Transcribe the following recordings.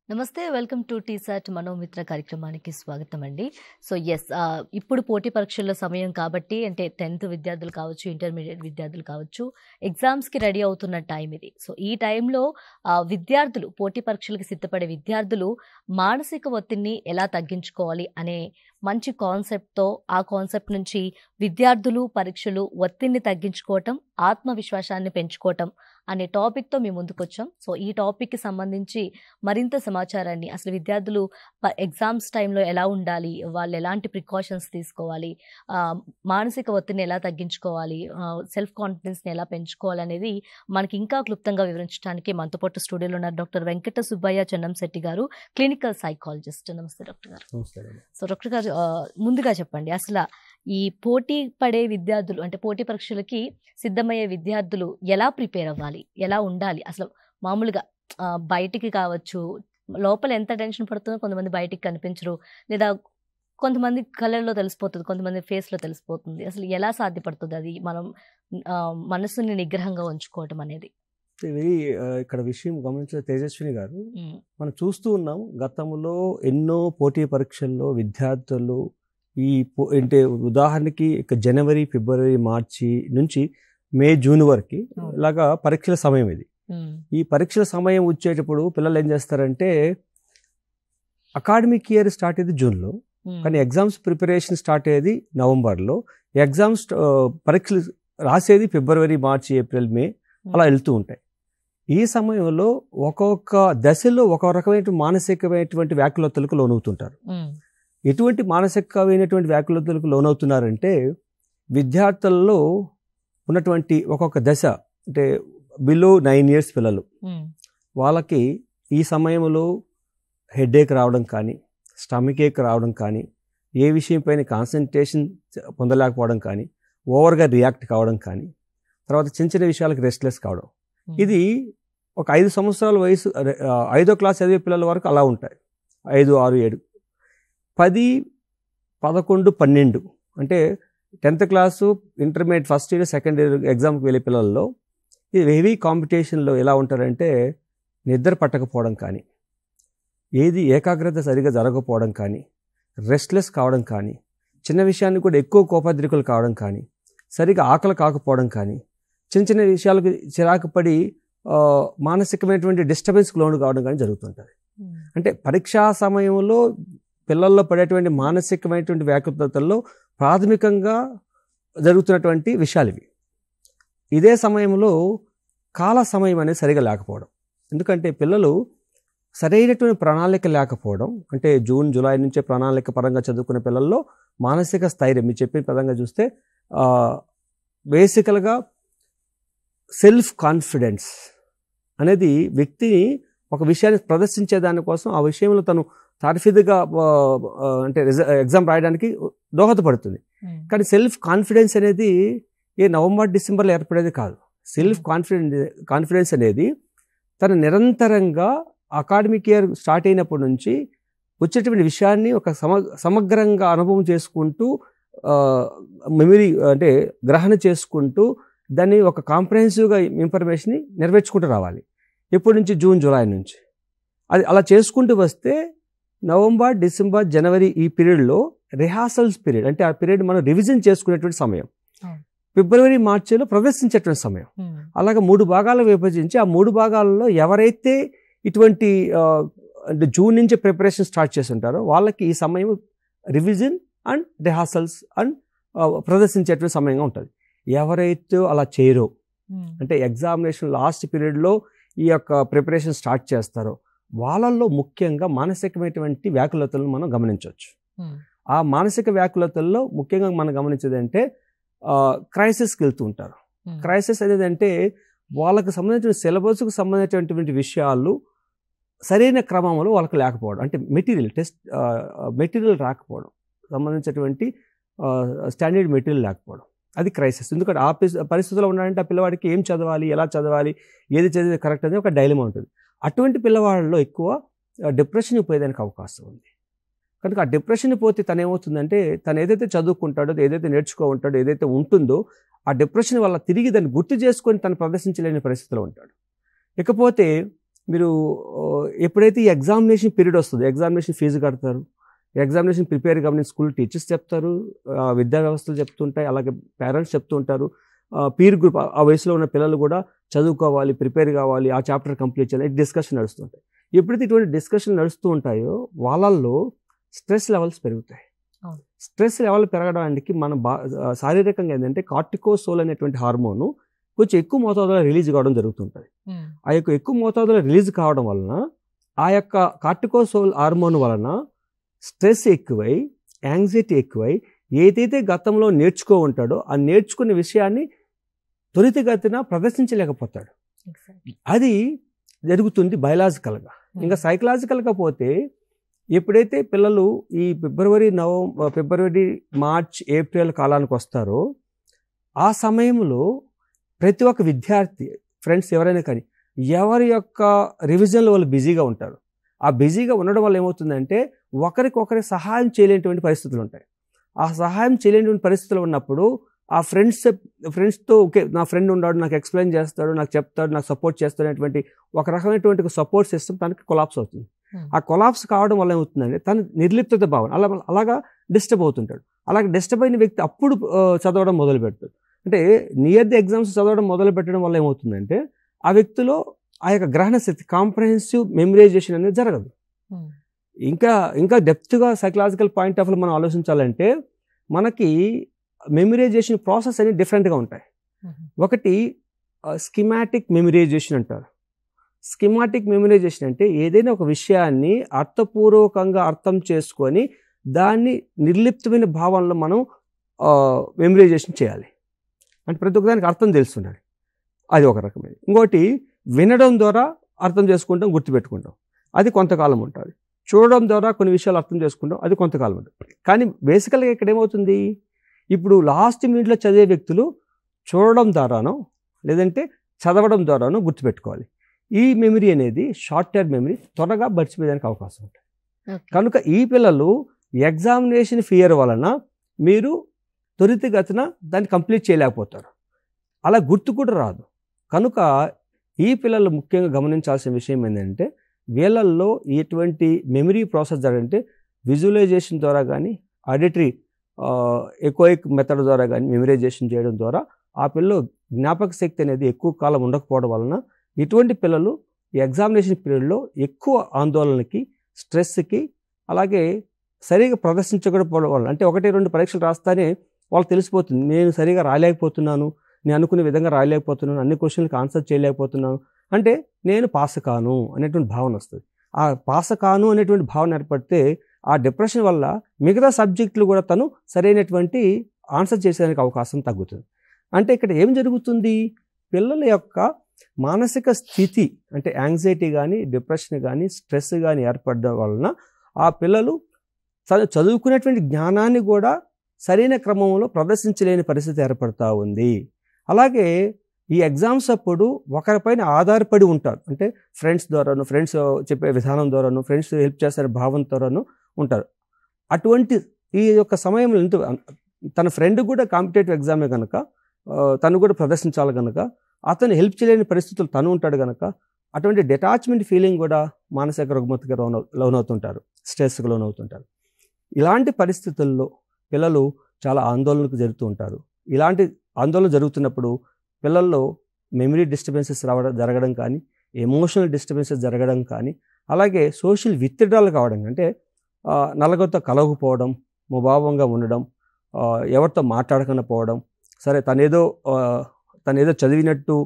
నమస్తే welcome to T-SAT Manomitra కార్యక్రమానికి స్వాగతం అండి. సో ఇప్పుడు పోటీ పరీక్షల సమయం కాబట్టి అంటే 10th విద్యార్థులు కావచ్చు, ఇంటర్మీడియట్ విద్యార్థులు కావచ్చు, ఎగ్జామ్స్కి రెడీ అవుతున్న టైం ఇది. సో ఈ టైంలో విద్యార్థులు పోటీ పరీక్షలకు సిద్ధపడే విద్యార్థులు మానసిక ఒత్తిడిని ఎలా తగ్గించుకోవాలి అనే మంచి కాన్సెప్ట్తో ఆ కాన్సెప్ట్ నుంచి విద్యార్థులు పరీక్షలు ఒత్తిడిని తగ్గించుకోవటం, ఆత్మవిశ్వాసాన్ని పెంచుకోవటం అనే టాపిక్తో మేము ముందుకు వచ్చాం. సో ఈ టాపిక్కి సంబంధించి మరింత సమాచారాన్ని అసలు విద్యార్థులు ఎగ్జామ్స్ టైంలో ఎలా ఉండాలి, వాళ్ళు ఎలాంటి ప్రికాషన్స్ తీసుకోవాలి, మానసిక ఒత్తిడిని ఎలా తగ్గించుకోవాలి, సెల్ఫ్ కాన్ఫిడెన్స్ని ఎలా పెంచుకోవాలి అనేది మనకి ఇంకా క్లుప్తంగా వివరించడానికి మనతో పాటు స్టూడియోలో ఉన్నారు డాక్టర్ వెంకట సుబ్బయ్య చెన్నంశెట్టి గారు, క్లినికల్ సైకాలజిస్ట్. నమస్తే డాక్టర్ గారు. సో డాక్టర్ గారు, ముందుగా చెప్పండి, అసలు ఈ పోటీ పడే విద్యార్థులు అంటే పోటీ పరీక్షలకి సిద్ధమయ్యే విద్యార్థులు ఎలా ప్రిపేర్ అవ్వాలి, ఎలా ఉండాలి? అసలు మామూలుగా బయటికి కావచ్చు, లోపల ఎంత టెన్షన్ పడుతుందో కొంతమంది బయటికి కనిపించరు, లేదా కొంతమంది కలర్లో తెలిసిపోతుంది, కొంతమంది ఫేస్లో తెలిసిపోతుంది. అసలు ఎలా సాధ్యపడుతుంది అది మనం మనసుని నిగ్రహంగా ఉంచుకోవటం అనేది? ఇక్కడ విషయం గమనించిన తేజస్విని గారు, మనం చూస్తూ ఉన్నాం గతంలో ఎన్నో పోటీ పరీక్షల్లో విద్యార్థులు అంటే ఉదాహరణకి జనవరి, ఫిబ్రవరి, మార్చి నుంచి మే, జూన్ వరకు ఇలాగా పరీక్షల సమయం ఇది. ఈ పరీక్షల సమయం వచ్చేటప్పుడు పిల్లలు ఏం చేస్తారంటే, అకాడమిక్ ఇయర్ స్టార్ట్ అయ్యేది జూన్లో, కానీ ఎగ్జామ్స్ ప్రిపరేషన్ స్టార్ట్ అయ్యేది నవంబర్లో, ఎగ్జామ్స్ పరీక్షలు రాసేది ఫిబ్రవరి, మార్చి, ఏప్రిల్, మే అలా వెళ్తూ ఉంటాయి. ఈ సమయంలో ఒక్కొక్క దశలో ఒక రకమైన మానసికమైనటువంటి వ్యాకులతలకు లోనవుతుంటారు. ఎటువంటి మానసికమైనటువంటి వ్యాకులతలకు లోనవుతున్నారంటే, విద్యార్థులలో ఉన్నటువంటి ఒక్కొక్క దశ అంటే బిలో 9 years పిల్లలు, వాళ్ళకి ఈ సమయంలో హెడేక్ రావడం కానీ, స్టమక్ ఏక్ రావడం కానీ, ఏ విషయం పైన కాన్సన్ట్రేషన్ పొందలేకపోవడం కానీ, ఓవర్గా రియాక్ట్ కావడం కానీ, తర్వాత చిన్న చిన్న విషయాలకు రెస్ట్లెస్ కావడం, ఇది ఒక 5 సంవత్సరాల వయసు 5వ క్లాస్ చదివే పిల్లల వరకు అలా ఉంటాయి. 5, 6, 7, 10, 11, 12 అంటే 10th class, intermediate first year, second year ఎగ్జామ్కి వెళ్ళే పిల్లల్లో ఇది హెవీ కాంపిటీషన్లో ఎలా ఉంటారంటే, నిద్ర పట్టకపోవడం కానీ, ఏది ఏకాగ్రత సరిగా జరగకపోవడం కానీ, రెస్ట్లెస్ కావడం కానీ, చిన్న విషయాన్ని కూడా ఎక్కువ కోపద్రికులు కావడం కానీ, సరిగా ఆకలి కాకపోవడం కానీ, చిన్న చిన్న విషయాలకు చిరాకు పడి మానసికమైనటువంటి డిస్టర్బెన్స్కి లోను కావడం కానీ జరుగుతుంటుంది. అంటే పరీక్షా సమయంలో పిల్లల్లో పడేటువంటి మానసికమైనటువంటి వ్యాకులతల్లో ప్రాథమికంగా జరుగుతున్నటువంటి విషయాలు ఇవి. ఇదే సమయంలో కాల సమయం అనేది సరిగా లేకపోవడం, ఎందుకంటే పిల్లలు సరైనటువంటి ప్రణాళిక లేకపోవడం, అంటే జూన్, జూలై నుంచే ప్రణాళిక పరంగా చదువుకునే పిల్లల్లో మానసిక స్థైర్యం మీరు చెప్పిన పరంగా చూస్తే బేసికల్గా సెల్ఫ్ కాన్ఫిడెన్స్ అనేది వ్యక్తిని ఒక విషయాన్ని ప్రదర్శించే దానికోసం ఆ విషయంలో తను తార్ఫీదుగా అంటే ఎగ్జామ్ రాయడానికి దోహదపడుతుంది. కానీ సెల్ఫ్ కాన్ఫిడెన్స్ అనేది నవంబర్, డిసెంబర్లో ఏర్పడేది కాదు. సెల్ఫ్ కాన్ఫిడెన్స్ అనేది తను నిరంతరంగా అకాడమిక్ ఇయర్ స్టార్ట్ అయినప్పటి నుంచి వచ్చేటువంటి విషయాన్ని ఒక సమగ్రంగా అనుభవం చేసుకుంటూ, మెమరీ అంటే గ్రహణ చేసుకుంటూ, దాన్ని ఒక కాంప్రహెన్సివ్గా ఇన్ఫర్మేషన్ని నెరవేర్చుకుంటూ రావాలి. ఎప్పటి నుంచి? జూన్, జూలై నుంచి. అది అలా చేసుకుంటూ వస్తే నవంబర్, డిసెంబర్, జనవరి ఈ పీరియడ్లో రిహార్సల్స్ పీరియడ్, అంటే ఆ పీరియడ్ మనం రివిజన్ చేసుకునేటువంటి సమయం. ఫిబ్రవరి, మార్చిలో ప్రదర్శించేటువంటి సమయం. అలాగే 3 భాగాలు విభజించి ఆ 3 భాగాలలో ఎవరైతే ఇటువంటి అంటే జూన్ నుంచి ప్రిపరేషన్ స్టార్ట్ చేసి ఉంటారో వాళ్ళకి ఈ సమయం రివిజన్ అండ్ రిహార్సల్స్ అండ్ ప్రదర్శించేటువంటి సమయంగా ఉంటుంది. ఎవరైతే అలా చేయరో, అంటే ఎగ్జామినేషన్ లాస్ట్ పీరియడ్లో ఈ యొక్క ప్రిపరేషన్ స్టార్ట్ చేస్తారో వాళ్ళల్లో ముఖ్యంగా మానసికమైనటువంటి వ్యాకులతలను మనం గమనించవచ్చు. ఆ మానసిక వ్యాకులతల్లో ముఖ్యంగా మనం గమనించేది అంటే క్రైసిస్కి వెళ్తూ ఉంటారు. క్రైసిస్ అనేది అంటే వాళ్ళకి సంబంధించిన సిలబస్కు సంబంధించినటువంటి విషయాలు సరైన క్రమంలో వాళ్ళకి లేకపోవడం, అంటే మెటీరియల్ రాకపోవడం, సంబంధించినటువంటి స్టాండర్డ్ మెటీరియల్ లేకపోవడం, అది క్రైసిస్. ఎందుకంటే ఆ పరిస్థితుల్లో ఉన్నాడంటే ఆ పిల్లవాడికి ఏం చదవాలి, ఎలా చదవాలి, ఏది చదివితే కరెక్ట్ అనేది ఒక డైలమా ఉంటుంది. అటువంటి పిల్లవాళ్ళలో ఎక్కువ డిప్రెషన్ పోయేదానికి అవకాశం ఉంది. కనుక ఆ డిప్రెషన్ పోతే తను ఏమవుతుందంటే, తను ఏదైతే చదువుకుంటాడో, ఏదైతే నేర్చుకో ఉంటాడో, ఏదైతే ఉంటుందో ఆ డిప్రెషన్ వల్ల తిరిగి దాన్ని గుర్తు చేసుకొని తను ప్రదర్శించలేని పరిస్థితిలో ఉంటాడు. ఇకపోతే మీరు ఎప్పుడైతే ఈ ఎగ్జామినేషన్ పీరియడ్ వస్తుందో ఎగ్జామినేషన్ ఫీజు కడతారు, ఎగ్జామినేషన్ ప్రిపేర్ కాబట్టి స్కూల్ టీచర్స్ చెప్తారు, విద్యా వ్యవస్థలు చెప్తుంటాయి, అలాగే పేరెంట్స్ చెప్తూ ఉంటారు, పీర్ గ్రూప్ ఆ వయసులో ఉన్న పిల్లలు కూడా చదువుకోవాలి, ప్రిపేర్ కావాలి, ఆ చాప్టర్ కంప్లీట్ చేయాలి, డిస్కషన్ నడుస్తుంటాయి. ఎప్పుడైతే ఇటువంటి డిస్కషన్ నడుస్తూ ఉంటాయో వాళ్ళల్లో స్ట్రెస్ లెవెల్స్ పెరుగుతాయి. స్ట్రెస్ లెవెల్ పెరగడానికి మన శారీరకంగా ఏంటంటే కార్టికోసోల్ అనేటువంటి హార్మోను కొంచెం ఎక్కువ మోతాదులో రిలీజ్ కావడం జరుగుతుంటుంది. ఆ యొక్క ఎక్కువ మోతాదులో రిలీజ్ కావడం వలన ఆ యొక్క కార్టికోసోల్ హార్మోన్ వలన స్ట్రెస్ ఎక్కువై, యాంగ్జైటీ ఎక్కువై, ఏదైతే గతంలో నేర్చుకో ఉంటాడో ఆ నేర్చుకునే విషయాన్ని త్వరితగతిన ప్రదర్శించలేకపోతాడు. అది జరుగుతుంది బయలాజికల్గా. ఇంకా సైకలాజికల్గా పోతే ఎప్పుడైతే పిల్లలు ఈ ఫిబ్రవరి, మార్చ్, ఏప్రిల్ కాలానికి వస్తారో ఆ సమయంలో ప్రతి ఒక్క విద్యార్థి ఫ్రెండ్స్ ఎవరైనా కానీ ఎవరి యొక్క రివిజన్లో వాళ్ళు బిజీగా ఉంటారు. ఆ బిజీగా ఉండడం వల్ల ఏమవుతుందంటే ఒకరికొకరి సహాయం చేయలేనటువంటి పరిస్థితులు ఉంటాయి. ఆ సహాయం చేయలేనటువంటి పరిస్థితులు ఉన్నప్పుడు ఆ ఫ్రెండ్స్తో ఓకే నా ఫ్రెండ్ ఉన్నాడు, నాకు ఎక్స్ప్లెయిన్ చేస్తాడు, నాకు చెప్తాడు, నాకు సపోర్ట్ చేస్తాడు అనేటువంటి ఒక రకమైనటువంటి సపోర్ట్ సిస్టమ్ తనకి కొలాప్స్ అవుతుంది. ఆ కొలాప్స్ కావడం వల్ల ఏమవుతుందంటే తన నిర్లిప్తత భావన అలాగా డిస్టర్బ్ అవుతుంటాడు. అలాగే డిస్టర్బ్ అయిన వ్యక్తి అప్పుడు చదవడం మొదలు పెడతాడు. అంటే నియర్ ది ఎగ్జామ్స్ చదవడం మొదలు పెట్టడం వల్ల ఏమవుతుందంటే ఆ వ్యక్తిలో ఆ యొక్క గ్రహణ శక్తి, కాంప్రహెన్సివ్ మెమరైజేషన్ అనేది జరగదు. ఇంకా డెప్త్గా సైకలాజికల్ పాయింట్ ఆఫ్ వ్యూ మనం ఆలోచించాలంటే మనకి మెమరైజేషన్ ప్రాసెస్ అనేవి డిఫరెంట్గా ఉంటాయి. ఒకటి స్కిమాటిక్ మెమరైజేషన్ అంటారు. స్కిమాటిక్ మెమరైజేషన్ అంటే ఏదైనా ఒక విషయాన్ని అర్థపూర్వకంగా అర్థం చేసుకొని దాన్ని నిర్లిప్తమైన భావనలో మనం మెమరైజేషన్ చేయాలి. అంటే ప్రతి ఒక్కదానికి అర్థం తెలుస్తుండాలి, అది ఒక రకమైన. ఇంకోటి వినడం ద్వారా అర్థం చేసుకుంటాం, గుర్తుపెట్టుకుంటాం, అది కొంతకాలం ఉంటుంది. చూడడం ద్వారా కొన్ని విషయాలు అర్థం చేసుకుంటాం, అది కొంతకాలం ఉంటుంది. కానీ బేసికల్గా ఇక్కడ ఏమవుతుంది, ఇప్పుడు లాస్ట్ మినిట్లో చదివే వ్యక్తులు చూడడం ద్వారానో లేదంటే చదవడం ద్వారానో గుర్తుపెట్టుకోవాలి. ఈ మెమరీ అనేది షార్ట్ టర్మ్ మెమరీ, త్వరగా మర్చిపోయేదానికి అవకాశం ఉంటుంది. కనుక ఈ పిల్లలు ఎగ్జామినేషన్ ఫియర్ వలన మీరు త్వరితగతిన దాన్ని కంప్లీట్ చేయలేకపోతారు, అలా గుర్తు కూడా రాదు. కనుక ఈ పిల్లలు ముఖ్యంగా గమనించాల్సిన విషయం ఏంటంటే వీళ్ళల్లో ఎటువంటి మెమరీ ప్రాసెస్ జరగంటే విజువలైజేషన్ ద్వారా కానీ ఆడిటరీ ఎకోయిక్ మెథడ్ ద్వారా కానీ మెమరైజేషన్ చేయడం ద్వారా ఆ పిల్లలు జ్ఞాపక శక్తి అనేది ఎక్కువ కాలం ఉండకపోవడం వలన ఇటువంటి పిల్లలు ఎగ్జామినేషన్ పీరియడ్లో ఎక్కువ ఆందోళనకి, స్ట్రెస్కి, అలాగే సరిగా ప్రదర్శించకపోవడం వల్ల, అంటే 1-2 పరీక్షలు రాస్తానే వాళ్ళకి తెలిసిపోతుంది నేను సరిగా రాయలేకపోతున్నాను, నేను అనుకునే విధంగా రాయలేకపోతున్నాను, అన్ని క్వశ్చన్లకు ఆన్సర్ చేయలేకపోతున్నాను, అంటే నేను పాస్ కాను అనేటువంటి భావన వస్తుంది. ఆ పాస్ కాను అనేటువంటి భావన ఏర్పడితే ఆ డిప్రెషన్ వల్ల మిగతా సబ్జెక్టులు కూడా తను సరైనటువంటి ఆన్సర్ చేసేదానికి అవకాశం తగ్గుతుంది. అంటే ఇక్కడ ఏం జరుగుతుంది, పిల్లల యొక్క మానసిక స్థితి అంటే యాంగ్జైటీ కానీ, డిప్రెషన్ కానీ, స్ట్రెస్ కానీ ఏర్పడడం వలన ఆ పిల్లలు చదువుకునేటువంటి జ్ఞానాన్ని కూడా సరైన క్రమంలో ప్రదర్శించలేని పరిస్థితి ఏర్పడుతూ ఉంది. అలాగే ఈ ఎగ్జామ్స్ అప్పుడు ఒకరిపైన ఆధారపడి ఉంటారు, అంటే ఫ్రెండ్స్ ద్వారాను, ఫ్రెండ్స్ చెప్పే విధానం ద్వారాను, ఫ్రెండ్స్ హెల్ప్ చేసే భావం ద్వారాను ఉంటారు. అటువంటి ఈ యొక్క సమయంలో తన ఫ్రెండ్ కూడా కాంపిటేటివ్ ఎగ్జామే కనుక తను కూడా ప్రదర్శించాలి కనుక అతను హెల్ప్ చేయలేని పరిస్థితులు తను ఉంటాడు కనుక అటువంటి డిటాచ్మెంట్ ఫీలింగ్ కూడా మానసిక రుగ్మతకి లోనవుతుంటారు, స్ట్రెస్కి లోనవుతుంటారు. ఇలాంటి పరిస్థితుల్లో పిల్లలు చాలా ఆందోళనకు జరుగుతూ ఉంటారు. ఇలాంటి ఆందోళన జరుగుతున్నప్పుడు పిల్లల్లో మెమరీ డిస్టర్బెన్సెస్ జరగడం కానీ, ఎమోషనల్ డిస్టర్బెన్సెస్ జరగడం కానీ, అలాగే సోషల్ విత్డ్రాల్ కావడం, అంటే నలుగురితో కలవకపోవడం, ముభావంగా ఉండడం, ఎవరితో మాట్లాడకుండా పోవడం, సరే తనేదో చదివినట్టు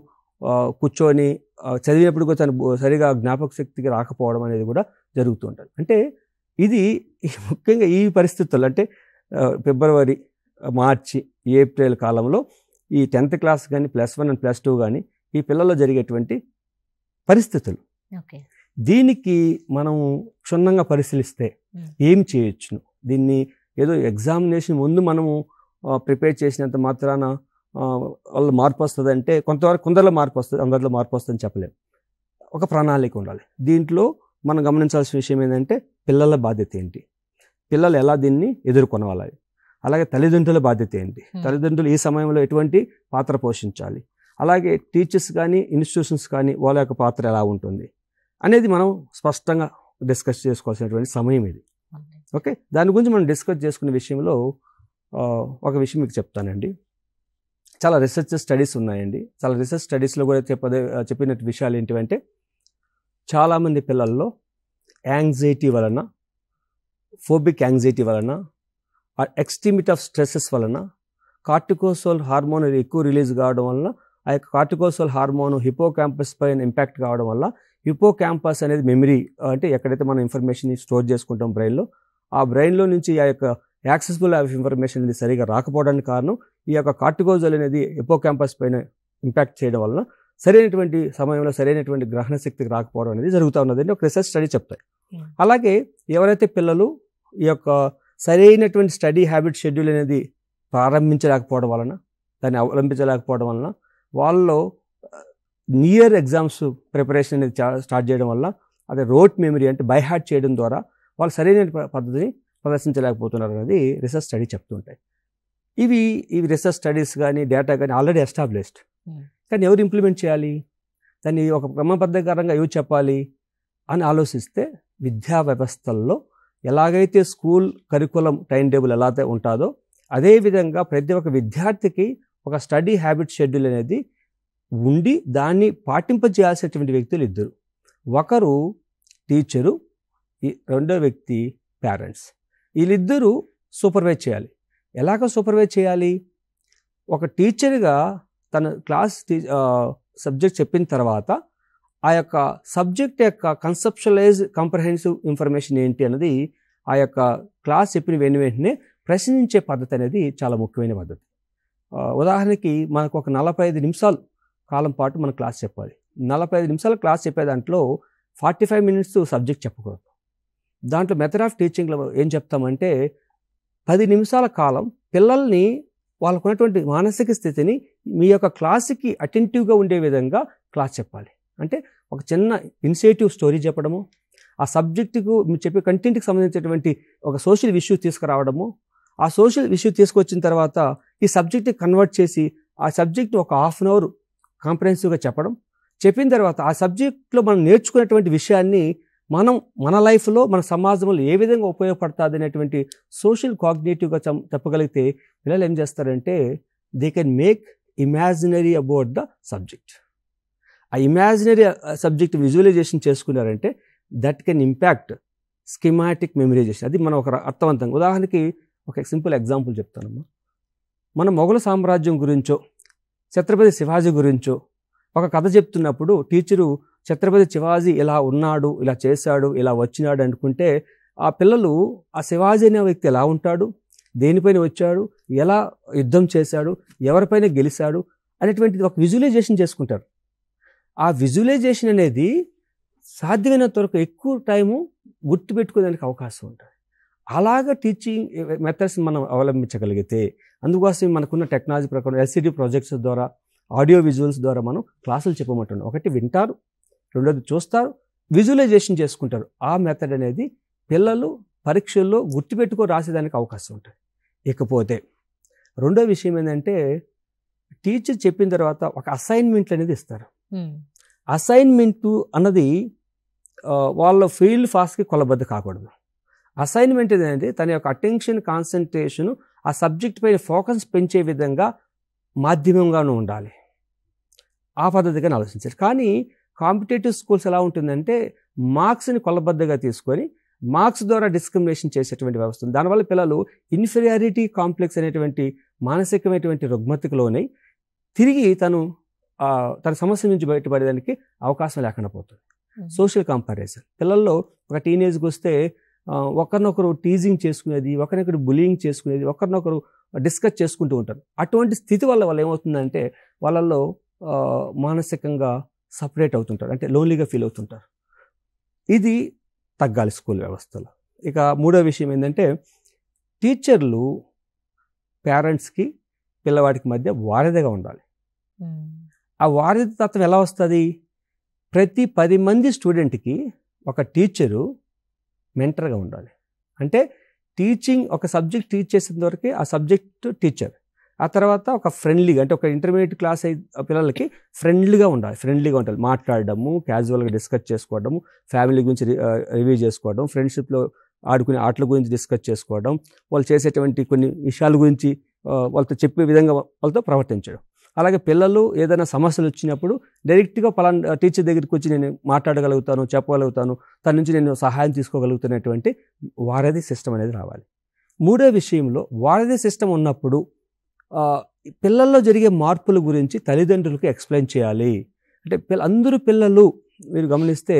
కూర్చొని చదివినప్పుడు కూడా తను సరిగా జ్ఞాపక శక్తికి రాకపోవడం అనేది కూడా జరుగుతూ ఉంటుంది. అంటే ఇది ముఖ్యంగా ఈ పరిస్థితుల్లో, అంటే ఫిబ్రవరి, మార్చి, ఏప్రిల్ కాలంలో ఈ 10th క్లాస్ కానీ, +1 and +2 కానీ ఈ పిల్లల్లో జరిగేటువంటి పరిస్థితులు. దీనికి మనం క్షుణ్ణంగా పరిశీలిస్తే ఏం చేయొచ్చును, దీన్ని ఏదో ఎగ్జామినేషన్ ముందు మనము ప్రిపేర్ చేసినంత మాత్రాన వాళ్ళు మార్పు వస్తుంది అంటే కొందరిలో మార్పు వస్తుంది, అందరిలో మార్పు వస్తుందని చెప్పలేము. ఒక ప్రణాళిక ఉండాలి. దీంట్లో మనం గమనించాల్సిన విషయం ఏంటంటే పిల్లల బాధ్యత ఏంటి, పిల్లలు ఎలా దీన్ని ఎదుర్కొనవాలి, అలాగే తల్లిదండ్రుల బాధ్యత ఏంటి, తల్లిదండ్రులు ఈ సమయంలో ఎటువంటి పాత్ర పోషించాలి, అలాగే టీచర్స్ కానీ, ఇన్స్టిట్యూషన్స్ కానీ వాళ్ళ యొక్క పాత్ర ఎలా ఉంటుంది అనేది మనం స్పష్టంగా డిస్కస్ చేసుకోవాల్సినటువంటి సమయం ఇది. ఓకే, దాని గురించి మనం డిస్కస్ చేసుకునే విషయంలో ఒక విషయం మీకు చెప్తానండి. చాలా రీసెర్చ్ స్టడీస్ ఉన్నాయండి. చాలా రీసెర్చ్ స్టడీస్లో కూడా చెప్పిన విషయాలు ఏంటివంటే, చాలామంది పిల్లల్లో యాంగ్జైటీ వలన, ఫోబిక్ యాంగ్జైటీ వలన, ఎక్స్ట్రీమిటీ ఆఫ్ స్ట్రెసెస్ వలన, కార్టికోసోల్ హార్మోన్ ఎక్కువ రిలీజ్ కావడం వలన, ఆ యొక్క కార్టికోసోల్ హార్మోన్ హిపోకాంపస్ పైన ఇంపాక్ట్ కావడం వల్ల, హిపోకాంపస్ అనేది మెమరీ, అంటే ఎక్కడైతే మనం ఇన్ఫర్మేషన్ స్టోర్ చేసుకుంటాం బ్రెయిన్లో, ఆ బ్రెయిన్లో నుంచి ఆ యొక్క యాక్సెసిబుల్ ఆఫ్ ఇన్ఫర్మేషన్ అనేది సరిగా రాకపోవడానికి కారణం ఈ యొక్క కార్టికోజోల్ అనేది హిపోకాంపస్ పైన ఇంపాక్ట్ చేయడం వలన సరైనటువంటి సమయంలో సరైనటువంటి గ్రహణ శక్తికి రాకపోవడం అనేది జరుగుతూ ఉన్నదని ఒక రీసెర్చ్ స్టడీ చెప్తాయి. అలాగే ఎవరైతే పిల్లలు ఈ యొక్క సరైనటువంటి స్టడీ హ్యాబిట్ షెడ్యూల్ అనేది ప్రారంభించలేకపోవడం వలన, దాన్ని అవలంబించలేకపోవడం వలన, వాళ్ళలో నియర్ ఎగ్జామ్స్ ప్రిపరేషన్ అనేది స్టార్ట్ చేయడం వల్ల, అదే రోట్ మెమరీ అంటే బై హార్ట్ చేయడం ద్వారా వాళ్ళు సరైన పద్ధతిని ప్రదర్శించలేకపోతున్నారు అనేది రీసెర్చ్ స్టడీ చెప్తుంటాయి. ఇవి రీసెర్చ్ స్టడీస్ కానీ డేటా కానీ ఆల్రెడీ ఎస్టాబ్లిష్డ్. కానీ ఎవరు ఇంప్లిమెంట్ చేయాలి, దాన్ని ఒక క్రమబద్ధకరంగా ఎవరు చెప్పాలి అని ఆలోచిస్తే, విద్యా వ్యవస్థల్లో ఎలాగైతే స్కూల్ కరికులం టైం టేబుల్ ఎలా ఉంటుందో అదేవిధంగా ప్రతి ఒక్క విద్యార్థికి ఒక స్టడీ హ్యాబిట్ షెడ్యూల్ అనేది ఉండి దాన్ని పాటింపజేయాల్సినటువంటి వ్యక్తులు ఇద్దరు. ఒకరు టీచరు, రెండో వ్యక్తి పేరెంట్స్. వీళ్ళిద్దరూ సూపర్వైజ్ చేయాలి. ఎలాగ సూపర్వైజ్ చేయాలి? ఒక టీచర్గా తన క్లాస్ సబ్జెక్ట్ చెప్పిన తర్వాత ఆ యొక్క సబ్జెక్ట్ యొక్క కన్సెప్షువలైజ్ కాంప్రహెన్సివ్ ఇన్ఫర్మేషన్ ఏంటి అన్నది ఆ యొక్క క్లాస్ చెప్పిన వెంటనే ప్రశ్నించే పద్ధతి అనేది చాలా ముఖ్యమైన పద్ధతి. ఉదాహరణకి మనకు ఒక 45 నిమిషాలు కాలం పాటు మన క్లాస్ చెప్పాలి. 45 నిమిషాల క్లాస్ చెప్పే దాంట్లో 45 మినిట్స్ సబ్జెక్ట్ చెప్పకూడదు. దాంట్లో మెథడ్ ఆఫ్ టీచింగ్లో ఏం చెప్తామంటే, 10 నిమిషాల కాలం పిల్లల్ని వాళ్ళకున్నటువంటి మానసిక స్థితిని మీ యొక్క క్లాస్కి అటెంటివ్గా ఉండే విధంగా క్లాస్ చెప్పాలి. అంటే ఒక చిన్న ఇనిషియేటివ్ స్టోరీ చెప్పడము, ఆ సబ్జెక్టుకు మీరు చెప్పే కంటెంట్కి సంబంధించినటువంటి ఒక సోషల్ ఇష్యూ తీసుకురావడము, ఆ సోషల్ ఇష్యూ తీసుకొచ్చిన తర్వాత ఈ సబ్జెక్ట్ని కన్వర్ట్ చేసి ఆ సబ్జెక్ట్ని ఒక హాఫ్ అన్ అవర్ కాంప్రహెన్సివ్గా చెప్పిన తర్వాత ఆ సబ్జెక్ట్లో మనం నేర్చుకునేటువంటి విషయాన్ని మన లైఫ్లో మన సమాజంలో ఏ విధంగా ఉపయోగపడుతుంది అనేటువంటి సోషల్ కాగ్నేటివ్గా చెప్పగలిగితే పిల్లలు ఏం చేస్తారంటే, they can make imaginary about the subject. ఆ ఇమాజినరీ సబ్జెక్ట్ విజువలైజేషన్ చేసుకున్నారంటే that can impact schematic memorisation. అది మనం ఒక అర్థవంతంగా, ఉదాహరణకి ఒక సింపుల్ ఎగ్జాంపుల్ చెప్తానమ్మా. మన మొఘల్ సామ్రాజ్యం గురించో ఛత్రపతి శివాజీ గురించో ఒక కథ చెప్తున్నప్పుడు టీచరు ఛత్రపతి శివాజీ ఇలా ఉన్నాడు, ఇలా చేశాడు, ఇలా వచ్చినాడు అనుకుంటే ఆ పిల్లలు ఆ శివాజీ అనే వ్యక్తి ఎలా ఉంటాడు, దేనిపైన వచ్చాడు, ఎలా యుద్ధం చేశాడు, ఎవరిపైన గెలిచాడు అనేటువంటిది ఒక విజువలైజేషన్ చేసుకుంటారు. ఆ విజువలైజేషన్ అనేది సాధ్యమైనంత వరకు ఎక్కువ టైము గుర్తుపెట్టుకోవడానికి అవకాశం ఉంటుంది. అలాగా టీచింగ్ మెథడ్స్ మనం అవలంబించగలిగితే, అందుకోసం మనకున్న టెక్నాలజీ ప్రకారం ఎల్సిడి ప్రాజెక్ట్స్ ద్వారా, ఆడియో విజువల్స్ ద్వారా మనం క్లాసులు చెప్పమంటున్నాం. ఒకటి వింటారు, రెండోది చూస్తారు, విజువలైజేషన్ చేసుకుంటారు. ఆ మెథడ్ అనేది పిల్లలు పరీక్షల్లో గుర్తుపెట్టుకో రాసేదానికి అవకాశం ఉంటుంది. ఇకపోతే రెండో విషయం ఏంటంటే, టీచర్ చెప్పిన తర్వాత ఒక అసైన్మెంట్లు అనేది ఇస్తారు. అసైన్మెంటు అన్నది వాళ్ళ ఫీల్డ్ ఫాస్ట్కి కొలబద్ద కాకూడదు. అసైన్మెంట్ ఏంటంటే తన యొక్క అటెన్షన్ కాన్సన్ట్రేషన్ ఆ సబ్జెక్ట్ పైన ఫోకస్ పెంచే విధంగా మాధ్యమంగానూ ఉండాలి. ఆ పద్ధతిగానే ఆలోచించారు. కానీ కాంపిటేటివ్ స్కూల్స్ ఎలా ఉంటుందంటే, మార్క్స్ని కొలబద్దగా తీసుకొని మార్క్స్ ద్వారా డిస్క్రిమినేషన్ చేసేటువంటి వ్యవస్థ ఉంది. దానివల్ల పిల్లలు ఇన్ఫీరియారిటీ కాంప్లెక్స్ అనేటువంటి మానసికమైనటువంటి రుగ్మతకు లోనై తిరిగి తన సమస్య నుంచి బయటపడేదానికి అవకాశం లేకుండా పోతుంది. సోషల్ కంపారిజన్ పిల్లల్లో ఒక టీనేజ్కి వస్తే ఒకరినొకరు టీజింగ్ చేసుకునేది, ఒకరినొకరు బులియింగ్ చేసుకునేది, ఒకరినొకరు డిస్కస్ చేసుకుంటూ ఉంటారు. అటువంటి స్థితి వల్ల ఏమవుతుందంటే వాళ్ళల్లో మానసికంగా సపరేట్ అవుతుంటారు, అంటే లోన్లీగా ఫీల్ అవుతుంటారు. ఇది తగ్గాలి స్కూల్ వ్యవస్థలో. ఇక మూడో విషయం ఏంటంటే, టీచర్లు పేరెంట్స్కి పిల్లవాడికి మధ్య వారధిగా ఉండాలి. ఆ వారధి తత్వం ఎలా వస్తుంది? ప్రతి 10 మంది స్టూడెంట్కి ఒక టీచరు మెంటర్గా ఉండాలి. అంటే టీచింగ్ ఒక సబ్జెక్ట్ టీచ్ చేసిన వరకే ఆ సబ్జెక్ట్ టీచర్, ఆ తర్వాత ఒక ఫ్రెండ్లీగా, అంటే ఒక ఇంటర్మీడియట్ క్లాస్ పిల్లలకి ఫ్రెండ్లీగా ఉండాలి, మాట్లాడడము, క్యాజువల్గా డిస్కస్ చేసుకోవడము, ఫ్యామిలీ గురించి రివ్యూ చేసుకోవడం, ఫ్రెండ్షిప్లో ఆడుకునే ఆటల గురించి డిస్కస్ చేసుకోవడం, వాళ్ళు చేసేటువంటి కొన్ని విషయాల గురించి వాళ్ళతో చెప్పే విధంగా వాళ్ళతో ప్రవర్తించడం. అలాగే పిల్లలు ఏదైనా సమస్యలు వచ్చినప్పుడు డైరెక్ట్గా పలానా టీచర్ దగ్గరికి వచ్చి నేను మాట్లాడగలుగుతాను, చెప్పగలుగుతాను, తన నుంచి నేను సహాయం తీసుకోగలుగుతున్నటువంటి వారధి సిస్టమ్ అనేది రావాలి. మూడో విషయంలో వారధి సిస్టమ్ ఉన్నప్పుడు పిల్లల్లో జరిగే మార్పుల గురించి తల్లిదండ్రులకు ఎక్స్ప్లెయిన్ చేయాలి. అంటే అందరూ పిల్లలు మీరు గమనిస్తే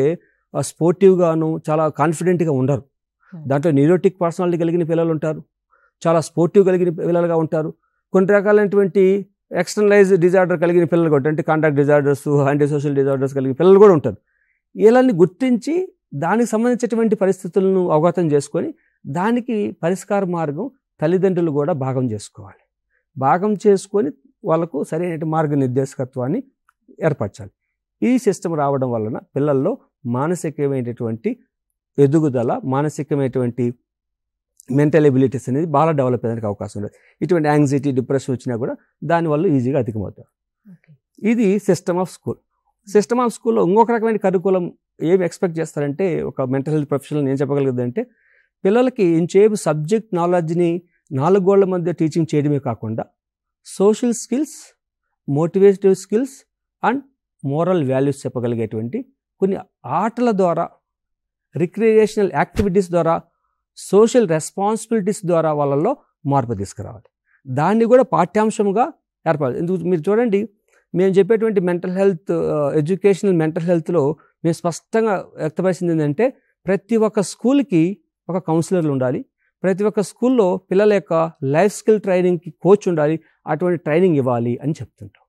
స్పోర్టివ్గాను చాలా కాన్ఫిడెంట్గా ఉండరు. దాంట్లో న్యూరోటిక్ పర్సనాలిటీ కలిగిన పిల్లలు ఉంటారు, చాలా స్పోర్టివ్ కలిగిన పిల్లలుగా ఉంటారు, కొన్ని రకాలైనటువంటి ఎక్స్టర్నలైజ్ డిజార్డర్ కలిగిన పిల్లలు కూడా, అంటే contact disorders, anti social disorders కలిగిన పిల్లలు కూడా ఉంటారు. వీళ్ళని గుర్తించి దానికి సంబంధించినటువంటి పరిస్థితులను అవగతం చేసుకొని దానికి పరిష్కార మార్గం తల్లిదండ్రులు కూడా భాగం చేసుకొని వాళ్ళకు సరైన మార్గనిర్దేశకత్వాన్ని ఏర్పరచాలి. ఈ సిస్టమ్ రావడం వలన పిల్లల్లో మానసికమైనటువంటి ఎదుగుదల, మానసికమైనటువంటి మెంటల్ ఎబిలిటీస్ అనేది బాగా డెవలప్ అయ్యేందుకు అవకాశం ఉంది. ఇటువంటి యాంగ్జైటీ, డిప్రెషన్ వచ్చినా కూడా దానివల్ల ఈజీగా అధికమవుతారు. ఇది సిస్టమ్ ఆఫ్ స్కూల్లో ఇంకొక రకమైన కరికులం ఏమి ఎక్స్పెక్ట్ చేస్తారంటే, ఒక మెంటల్ హెల్త్ ప్రొఫెషనల్ నేను చెప్పగలిగేదంటే, పిల్లలకి ఇంచేపు సబ్జెక్ట్ నాలెడ్జ్ని 4 గోళ్ల మధ్య టీచింగ్ చేయడమే కాకుండా social skills, motivative skills and moral values చెప్పగలిగేటువంటి కొన్ని ఆటల ద్వారా, రిక్రియేషనల్ యాక్టివిటీస్ ద్వారా, సోషల్ రెస్పాన్సిబిలిటీస్ ద్వారా వాళ్ళల్లో మార్పు తీసుకురావాలి. దాన్ని కూడా పాఠ్యాంశంగా ఏర్పడాలి. ఎందుకు మీరు చూడండి, మేము చెప్పేటువంటి మెంటల్ హెల్త్ ఎడ్యుకేషనల్ మెంటల్ హెల్త్లో మేము స్పష్టంగా వ్యక్తపరిచింది ఏంటంటే, ప్రతి ఒక్క స్కూల్కి ఒక కౌన్సిలర్లు ఉండాలి, ప్రతి ఒక్క స్కూల్లో పిల్లల యొక్క లైఫ్ స్కిల్ ట్రైనింగ్కి కోచ్ ఉండాలి, అటువంటి ట్రైనింగ్ ఇవ్వాలి అని చెప్తుంటాం.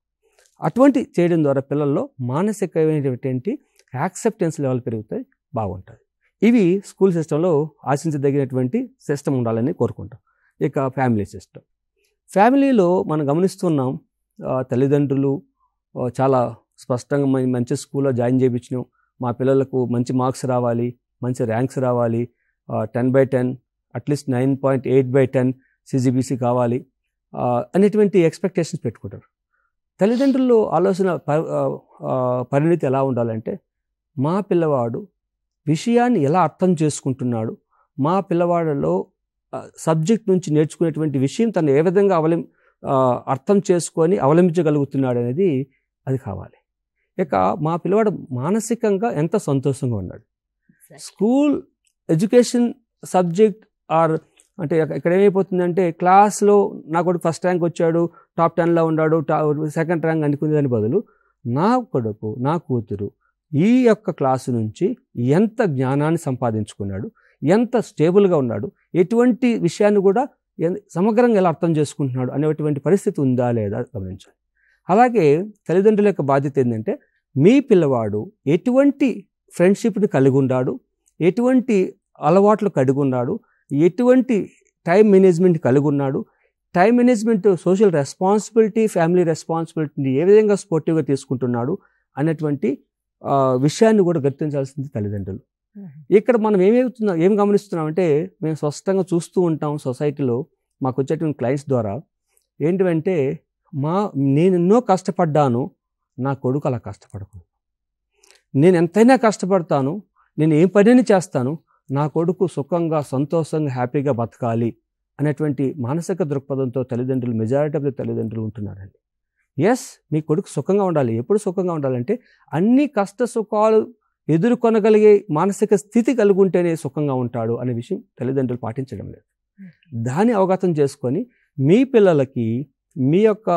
అటువంటి చేయడం ద్వారా పిల్లల్లో మానసికమైనటువంటి యాక్సెప్టెన్స్ లెవెల్ పెరుగుతాయి, బాగుంటుంది. ఇవి స్కూల్ సిస్టంలో ఆశించదగినటువంటి సిస్టమ్ ఉండాలని కోరుకుంటాం. ఇక ఫ్యామిలీలో మనం గమనిస్తున్నాం, తల్లిదండ్రులు చాలా స్పష్టంగా మంచి స్కూల్లో జాయిన్ చేయించినాం, మా పిల్లలకు మంచి మార్క్స్ రావాలి, మంచి ర్యాంక్స్ రావాలి, 10/10 అట్లీస్ట్ 9.8/10 CGPC కావాలి అనేటువంటి ఎక్స్పెక్టేషన్స్ పెట్టుకుంటారు. తల్లిదండ్రులు ఆలోచన పరిణితి ఎలా ఉండాలంటే, మా పిల్లవాడు విషయాన్ని ఎలా అర్థం చేసుకుంటున్నాడు, మా పిల్లవాడిలో సబ్జెక్ట్ నుంచి నేర్చుకునేటువంటి విషయం తను ఏ విధంగా అర్థం చేసుకొని అవలంబించగలుగుతున్నాడు అనేది అది కావాలి. ఇక మా పిల్లవాడు మానసికంగా ఎంత సంతోషంగా ఉన్నాడు. స్కూల్ ఎడ్యుకేషన్ సబ్జెక్ట్ అంటే ఇక్కడ ఏమైపోతుందంటే, క్లాస్లో నా కొడుకు ఫస్ట్ ర్యాంక్ వచ్చాడు, టాప్ 10లో ఉన్నాడు, సెకండ్ ర్యాంక్ అనుకునే దాని బదులు నా కొడుకు, నా కూతురు ఈ యొక్క క్లాసు నుంచి ఎంత జ్ఞానాన్ని సంపాదించుకున్నాడు, ఎంత స్టేబుల్గా ఉన్నాడు, ఎటువంటి విషయాన్ని కూడా సమగ్రంగా ఎలా అర్థం చేసుకుంటున్నాడు అనేటువంటి పరిస్థితి ఉందా లేదా గమనించాలి. అలాగే తల్లిదండ్రుల యొక్క బాధ్యత ఏంటంటే, మీ పిల్లవాడు ఎటువంటి ఫ్రెండ్షిప్ని కలిగి ఉన్నాడు, ఎటువంటి అలవాట్లు కలిగి ఉన్నాడు, ఎటువంటి టైం మేనేజ్మెంట్ కలిగి ఉన్నాడు, time management, social responsibility, family రెస్పాన్సిబిలిటీని ఏ విధంగా స్పోర్టివ్గా తీసుకుంటున్నాడు అనేటువంటి విషయాన్ని కూడా గుర్తించాల్సింది తల్లిదండ్రులు. ఇక్కడ మనం ఏం గమనిస్తున్నామంటే, మేము స్పష్టంగా చూస్తూ ఉంటాం సొసైటీలో మాకు వచ్చేటువంటి క్లయింట్స్ ద్వారా ఏంటంటే, నేను ఎన్నో కష్టపడ్డాను, నా కొడుకు అలా కష్టపడకూడదు, నేను ఎంతైనా కష్టపడతాను, నేను ఏం పనిని చేస్తాను, నా కొడుకు సుఖంగా, సంతోషంగా, హ్యాపీగా బతకాలి అనేటువంటి మానసిక దృక్పథంతో తల్లిదండ్రులు, మెజారిటీ ఆఫ్ ద తల్లిదండ్రులు ఉంటున్నారండి. ఎస్, మీ కొడుకు సుఖంగా ఉండాలి. ఎప్పుడు సుఖంగా ఉండాలంటే, అన్ని కష్ట సుఖాలు ఎదుర్కొనగలిగే మానసిక స్థితి కలిగి ఉంటేనే సుఖంగా ఉంటాడు అనే విషయం తల్లిదండ్రులు పాటించడం లేదు. దాన్ని అవగతం చేసుకొని మీ పిల్లలకి, మీ యొక్క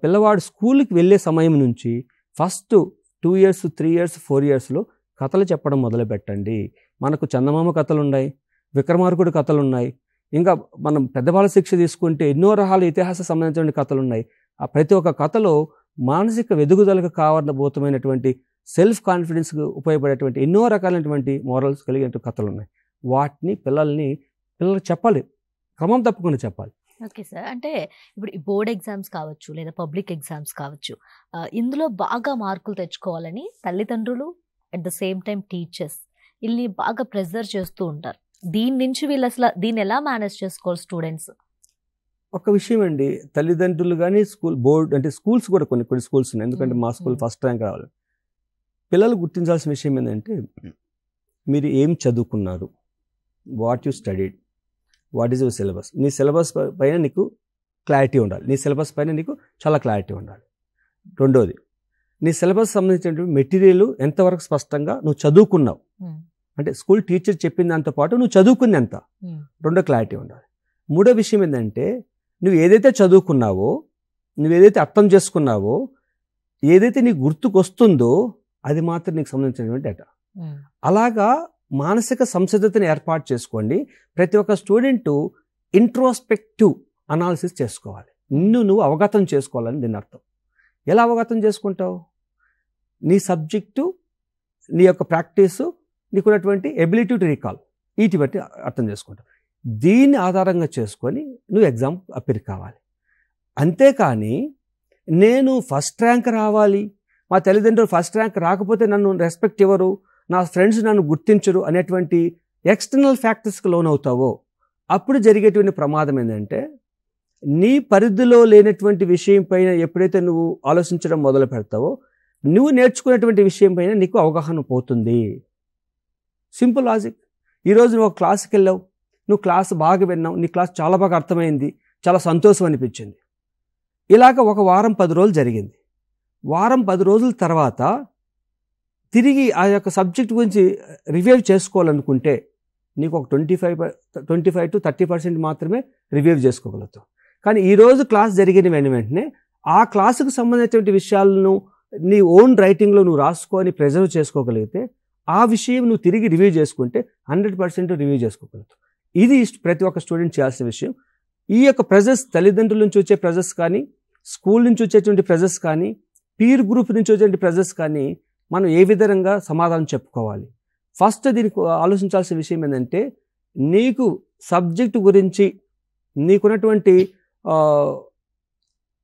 పిల్లవాడు స్కూల్కి వెళ్ళే సమయం నుంచి ఫస్ట్ 2 years, 3 years, 4 yearsలో కథలు చెప్పడం మొదలుపెట్టండి. మనకు చందమామ కథలు ఉన్నాయి, విక్రమార్కుడి కథలు ఉన్నాయి, ఇంకా మనం పెద్దవాళ్ళ శిక్ష తీసుకుంటే ఎన్నో రకాల ఇతిహాస సంబంధించిన కథలు ఉన్నాయి. ఆ ప్రతి ఒక్క కథలో మానసిక ఎదుగుదలకు కారణభూతమైనటువంటి సెల్ఫ్ కాన్ఫిడెన్స్కి ఉపయోగపడేటువంటి ఎన్నో రకాలైనటువంటి మోరల్స్ కలిగిన కథలు ఉన్నాయి. వాటిని పిల్లలకు చెప్పాలి, క్రమం తప్పకుండా చెప్పాలి. ఓకే సార్, అంటే ఇప్పుడు ఈ బోర్డ్ ఎగ్జామ్స్ కావచ్చు లేదా పబ్లిక్ ఎగ్జామ్స్ కావచ్చు, ఇందులో బాగా మార్కులు తెచ్చుకోవాలని తల్లిదండ్రులు at the same time teachers వీళ్ళని బాగా ప్రెజర్ చేస్తూ ఉంటారు. దీని నుంచి వీళ్ళు అసలు దీన్ని ఎలా మేనేజ్ చేసుకోవాలి స్టూడెంట్స్? ఒక విషయం అండి, తల్లిదండ్రులు కానీ స్కూల్ బోర్డ్ అంటే స్కూల్స్ కూడా కొన్ని స్కూల్స్ ఉన్నాయి, ఎందుకంటే మా స్కూల్ ఫస్ట్ ర్యాంక్ రావాలి. పిల్లలు గుర్తించాల్సిన విషయం ఏంటంటే మీరు ఏం చదువుకున్నారు, what you studied, what is your syllabus. నీ సిలబస్ పైన నీకు క్లారిటీ ఉండాలి, నీ సిలబస్ పైన నీకు చాలా క్లారిటీ ఉండాలి. రెండోది, నీ సిలబస్ సంబంధించినటువంటి మెటీరియల్ ఎంతవరకు స్పష్టంగా నువ్వు చదువుకున్నావు, అంటే స్కూల్ టీచర్ చెప్పిన దాంతో పాటు నువ్వు చదువుకుంది ఎంత, రెండో క్లారిటీ ఉండాలి. మూడో విషయం ఏంటంటే నువ్వు ఏదైతే చదువుకున్నావో, నువ్వు ఏదైతే అర్థం చేసుకున్నావో, ఏదైతే నీకు గుర్తుకొస్తుందో అది మాత్రం నీకు సంబంధించినటువంటి డేటా. అలాగా మానసిక సంసిద్ధతని ఏర్పాటు చేసుకోండి. ప్రతి ఒక్క స్టూడెంటు ఇంట్రోస్పెక్టివ్ అనాలిసిస్ చేసుకోవాలి, నువ్వు అవగతం చేసుకోవాలని దీని అర్థం. ఎలా అవగతం చేసుకుంటావు? నీ సబ్జెక్టు, నీ యొక్క ప్రాక్టీసు, నీకున్నటువంటి ఎబిలిటీ టు రీకాల్, వీటి బట్టి అర్థం చేసుకుంటావు. దీన్ని ఆధారంగా చేసుకొని నువ్వు ఎగ్జామ్ అపీర్ కావాలి. అంతేకాని నేను ఫస్ట్ ర్యాంక్ రావాలి, మా తల్లిదండ్రులు ఫస్ట్ ర్యాంక్ రాకపోతే నన్ను రెస్పెక్ట్ ఇవ్వరు, నా ఫ్రెండ్స్ నన్ను గుర్తించరు అనేటువంటి ఎక్స్టర్నల్ ఫ్యాక్టర్స్కి లోనవుతావో అప్పుడు జరిగేటువంటి ప్రమాదం ఏంటంటే నీ పరిధిలో లేనటువంటి విషయం పైన ఎప్పుడైతే నువ్వు ఆలోచించడం మొదలు పెడతావో నువ్వు నేర్చుకునేటువంటి విషయం పైన నీకు అవగాహన పోతుంది. Simple logic. ఈరోజు నువ్వు క్లాస్కి వెళ్ళావు, నువ్వు క్లాస్ బాగా విన్నావు, నీ క్లాస్ చాలా బాగా అర్థమైంది, చాలా సంతోషం అనిపించింది. ఇలాగ ఒక వారం 10 రోజులు జరిగింది. వారం 10 రోజుల తర్వాత తిరిగి ఆ యొక్క సబ్జెక్ట్ గురించి రివ్యూ చేసుకోవాలనుకుంటే నీకు ఒక 25 to 30% మాత్రమే రివ్యూ చేసుకోగలుగుతావు. కానీ ఈరోజు క్లాస్ జరిగిన వెంటనే ఆ క్లాసుకు సంబంధించినటువంటి విషయాలను నీ ఓన్ రైటింగ్లో నువ్వు రాసుకొని ప్రిజర్వ్ చేసుకోగలిగితే ఆ విషయం నువ్వు తిరిగి రివ్యూ చేసుకుంటే 100% రివ్యూ చేసుకోగలుగుతావు. ఇది ప్రతి ఒక్క స్టూడెంట్ చేయాల్సిన విషయం. ఈ యొక్క ప్రెజర్స్ తల్లిదండ్రుల నుంచి వచ్చే ప్రెజర్స్ కానీ, స్కూల్ నుంచి వచ్చేటువంటి ప్రెజర్స్ కానీ, పీర్ గ్రూప్ నుంచి వచ్చేటువంటి ప్రెజర్స్ కానీ మనం ఏ విధంగా సమాధానం చెప్పుకోవాలి? ఫస్ట్ దీనికి ఆలోచించాల్సిన విషయం ఏంటంటే నీకు సబ్జెక్టు గురించి నీకున్నటువంటి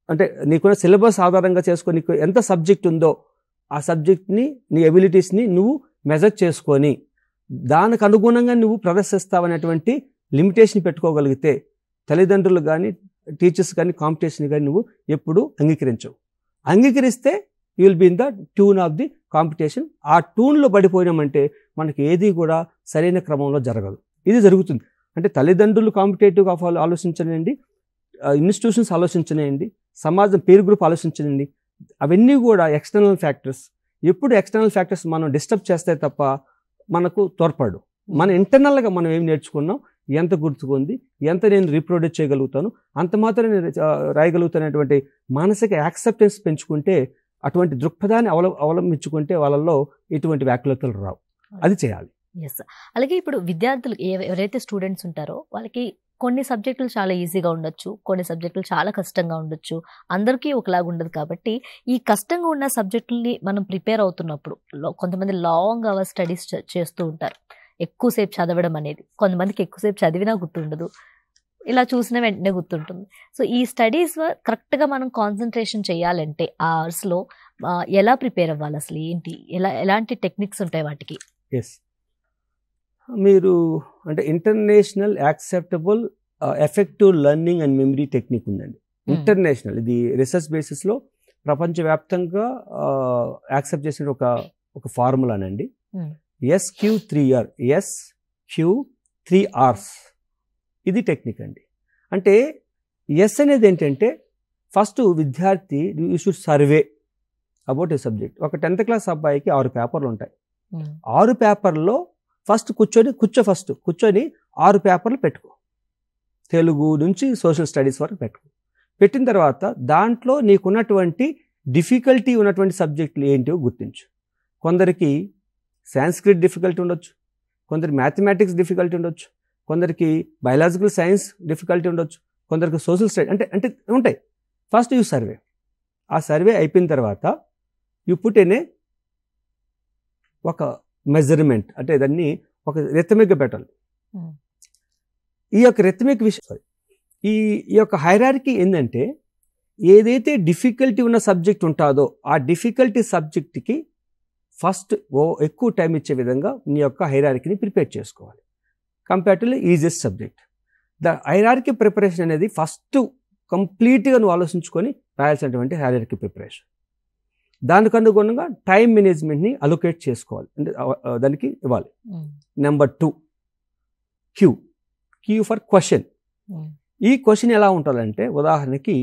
అంటే నీకున్న సిలబస్ ఆధారంగా చేసుకొని నీకు ఎంత సబ్జెక్ట్ ఉందో ఆ సబ్జెక్ట్ని, నీ ఎబిలిటీస్ని నువ్వు మెజర్ చేసుకొని దానికి అనుగుణంగా నువ్వు ప్రదర్శిస్తావనేటువంటి లిమిటేషన్ పెట్టుకోగలిగితే తల్లిదండ్రులు కానీ, టీచర్స్ కానీ, కాంపిటీషన్ కానీ నువ్వు ఎప్పుడు అంగీకరించవు. అంగీకరిస్తే you will be in the tune of the competition. ఆ ట్యూన్లో పడిపోయినామంటే మనకి ఏది కూడా సరైన క్రమంలో జరగదు. ఇది జరుగుతుంది. అంటే తల్లిదండ్రులు కాంపిటేటివ్గా ఆలోచించనండి, ఇన్స్టిట్యూషన్స్ ఆలోచించనండి, సమాజం పీర్ గ్రూప్ ఆలోచించనండి, అవన్నీ కూడా ఎక్స్టర్నల్ ఫ్యాక్టర్స్. ఎప్పుడు ఎక్స్టర్నల్ ఫ్యాక్టర్స్ మనం డిస్టర్బ్ చేస్తే తప్ప మనకు తోడ్పడు. మన ఇంటర్నల్గా మనం ఏం నేర్చుకున్నాం, ఎంత గుర్తుకుంది, ఎంత నేను రీప్రొడ్యూస్ చేయగలుగుతాను, అంత మాత్రం నేను రాయగలుగుతానటువంటి మానసిక యాక్సెప్టెన్స్ పెంచుకుంటే, అటువంటి దృక్పథాన్ని అవలంబించుకుంటే వాళ్ళల్లో ఇటువంటి వ్యాకులతలు రావు. అది చేయాలి. ఎస్. అలాగే ఇప్పుడు విద్యార్థులు ఎవరైతే స్టూడెంట్స్ ఉంటారో వాళ్ళకి కొన్ని సబ్జెక్టులు చాలా ఈజీగా ఉండొచ్చు, కొన్ని సబ్జెక్టులు చాలా కష్టంగా ఉండొచ్చు, అందరికీ ఒకలాగా ఉండదు. కాబట్టి ఈ కష్టంగా ఉన్న సబ్జెక్టుల్ని మనం ప్రిపేర్ అవుతున్నప్పుడు కొంతమంది లాంగ్ అవర్స్ స్టడీస్ చేస్తూ ఉంటారు, ఎక్కువసేపు చదవడం అనేది. కొంతమందికి ఎక్కువసేపు చదివినా గుర్తుండదు, ఇలా చూసిన వెంటనే గుర్తుంటుంది. సో ఈ స్టడీస్ కరెక్ట్గా మనం కాన్సన్ట్రేషన్ చేయాలంటే ఆ అవర్స్లో ఎలా ప్రిపేర్ అవ్వాలి, అసలు ఏంటి, ఎలాంటి టెక్నిక్స్ ఉంటాయి వాటికి? ఎస్, మీరు అంటే international acceptable effective learning and memory technique ఉందండి. ఇంటర్నేషనల్, ఇది రీసెర్చ్ బేసిస్లో ప్రపంచవ్యాప్తంగా యాక్సెప్ట్ చేసిన ఒక ఫార్ములానండి. SQ3R, SQ3Rs, ఇది టెక్నిక్ అండి. అంటే ఎస్ అనేది ఏంటంటే ఫస్ట్ విద్యార్థి you should survey about a subject. ఒక 10th క్లాస్ అబ్బాయికి 6 పేపర్లు ఉంటాయి. 6 పేపర్లో ఫస్ట్ కూర్చొని 6 పేపర్లు పెట్టుకో. తెలుగు నుంచి సోషల్ స్టడీస్ వరకు పెట్టుకో. పెట్టిన తర్వాత దాంట్లో నీకున్నటువంటి డిఫికల్టీ ఉన్నటువంటి సబ్జెక్టులు ఏంటో గుర్తించు. కొందరికి సాంస్క్రిట్ డిఫికల్టీ ఉండొచ్చు, కొందరికి మ్యాథమెటిక్స్ డిఫికల్టీ ఉండొచ్చు, కొందరికి బయాలజికల్ సైన్స్ డిఫికల్టీ ఉండొచ్చు, కొందరికి సోషల్ స్టడీ అంటే ఉంటాయి. First you survey. ఆ సర్వే అయిపోయిన తర్వాత యూ పుట్ ఇన్ ఒక మెజర్మెంట్, అంటే దాన్ని ఒక రిథమిక్గా పెట్టాలి. ఈ యొక్క రిథమిక్ విషయం, ఈ యొక్క హైరార్కీ ఏంటంటే ఏదైతే డిఫికల్టీ ఉన్న సబ్జెక్ట్ ఉంటుందో ఆ డిఫికల్టీ సబ్జెక్ట్కి ఫస్ట్ ఎక్కువ టైం ఇచ్చే విధంగా నీ యొక్క హైరార్కీని ప్రిపేర్ చేసుకోవాలి compare to easiest subject. Hierarchy preparation అనేది ఫస్ట్ కంప్లీట్గా నువ్వు ఆలోచించుకొని రాయాల్సినటువంటి హైరార్కీ ప్రిపరేషన్. దానికి అనుగుణంగా టైం మేనేజ్మెంట్ని అలొకేట్ చేసుకోవాలి, అంటే దానికి ఇవ్వాలి. Number 2 Q for question. ఈ క్వశ్చన్ ఎలా ఉంటుందంటే, ఉదాహరణకి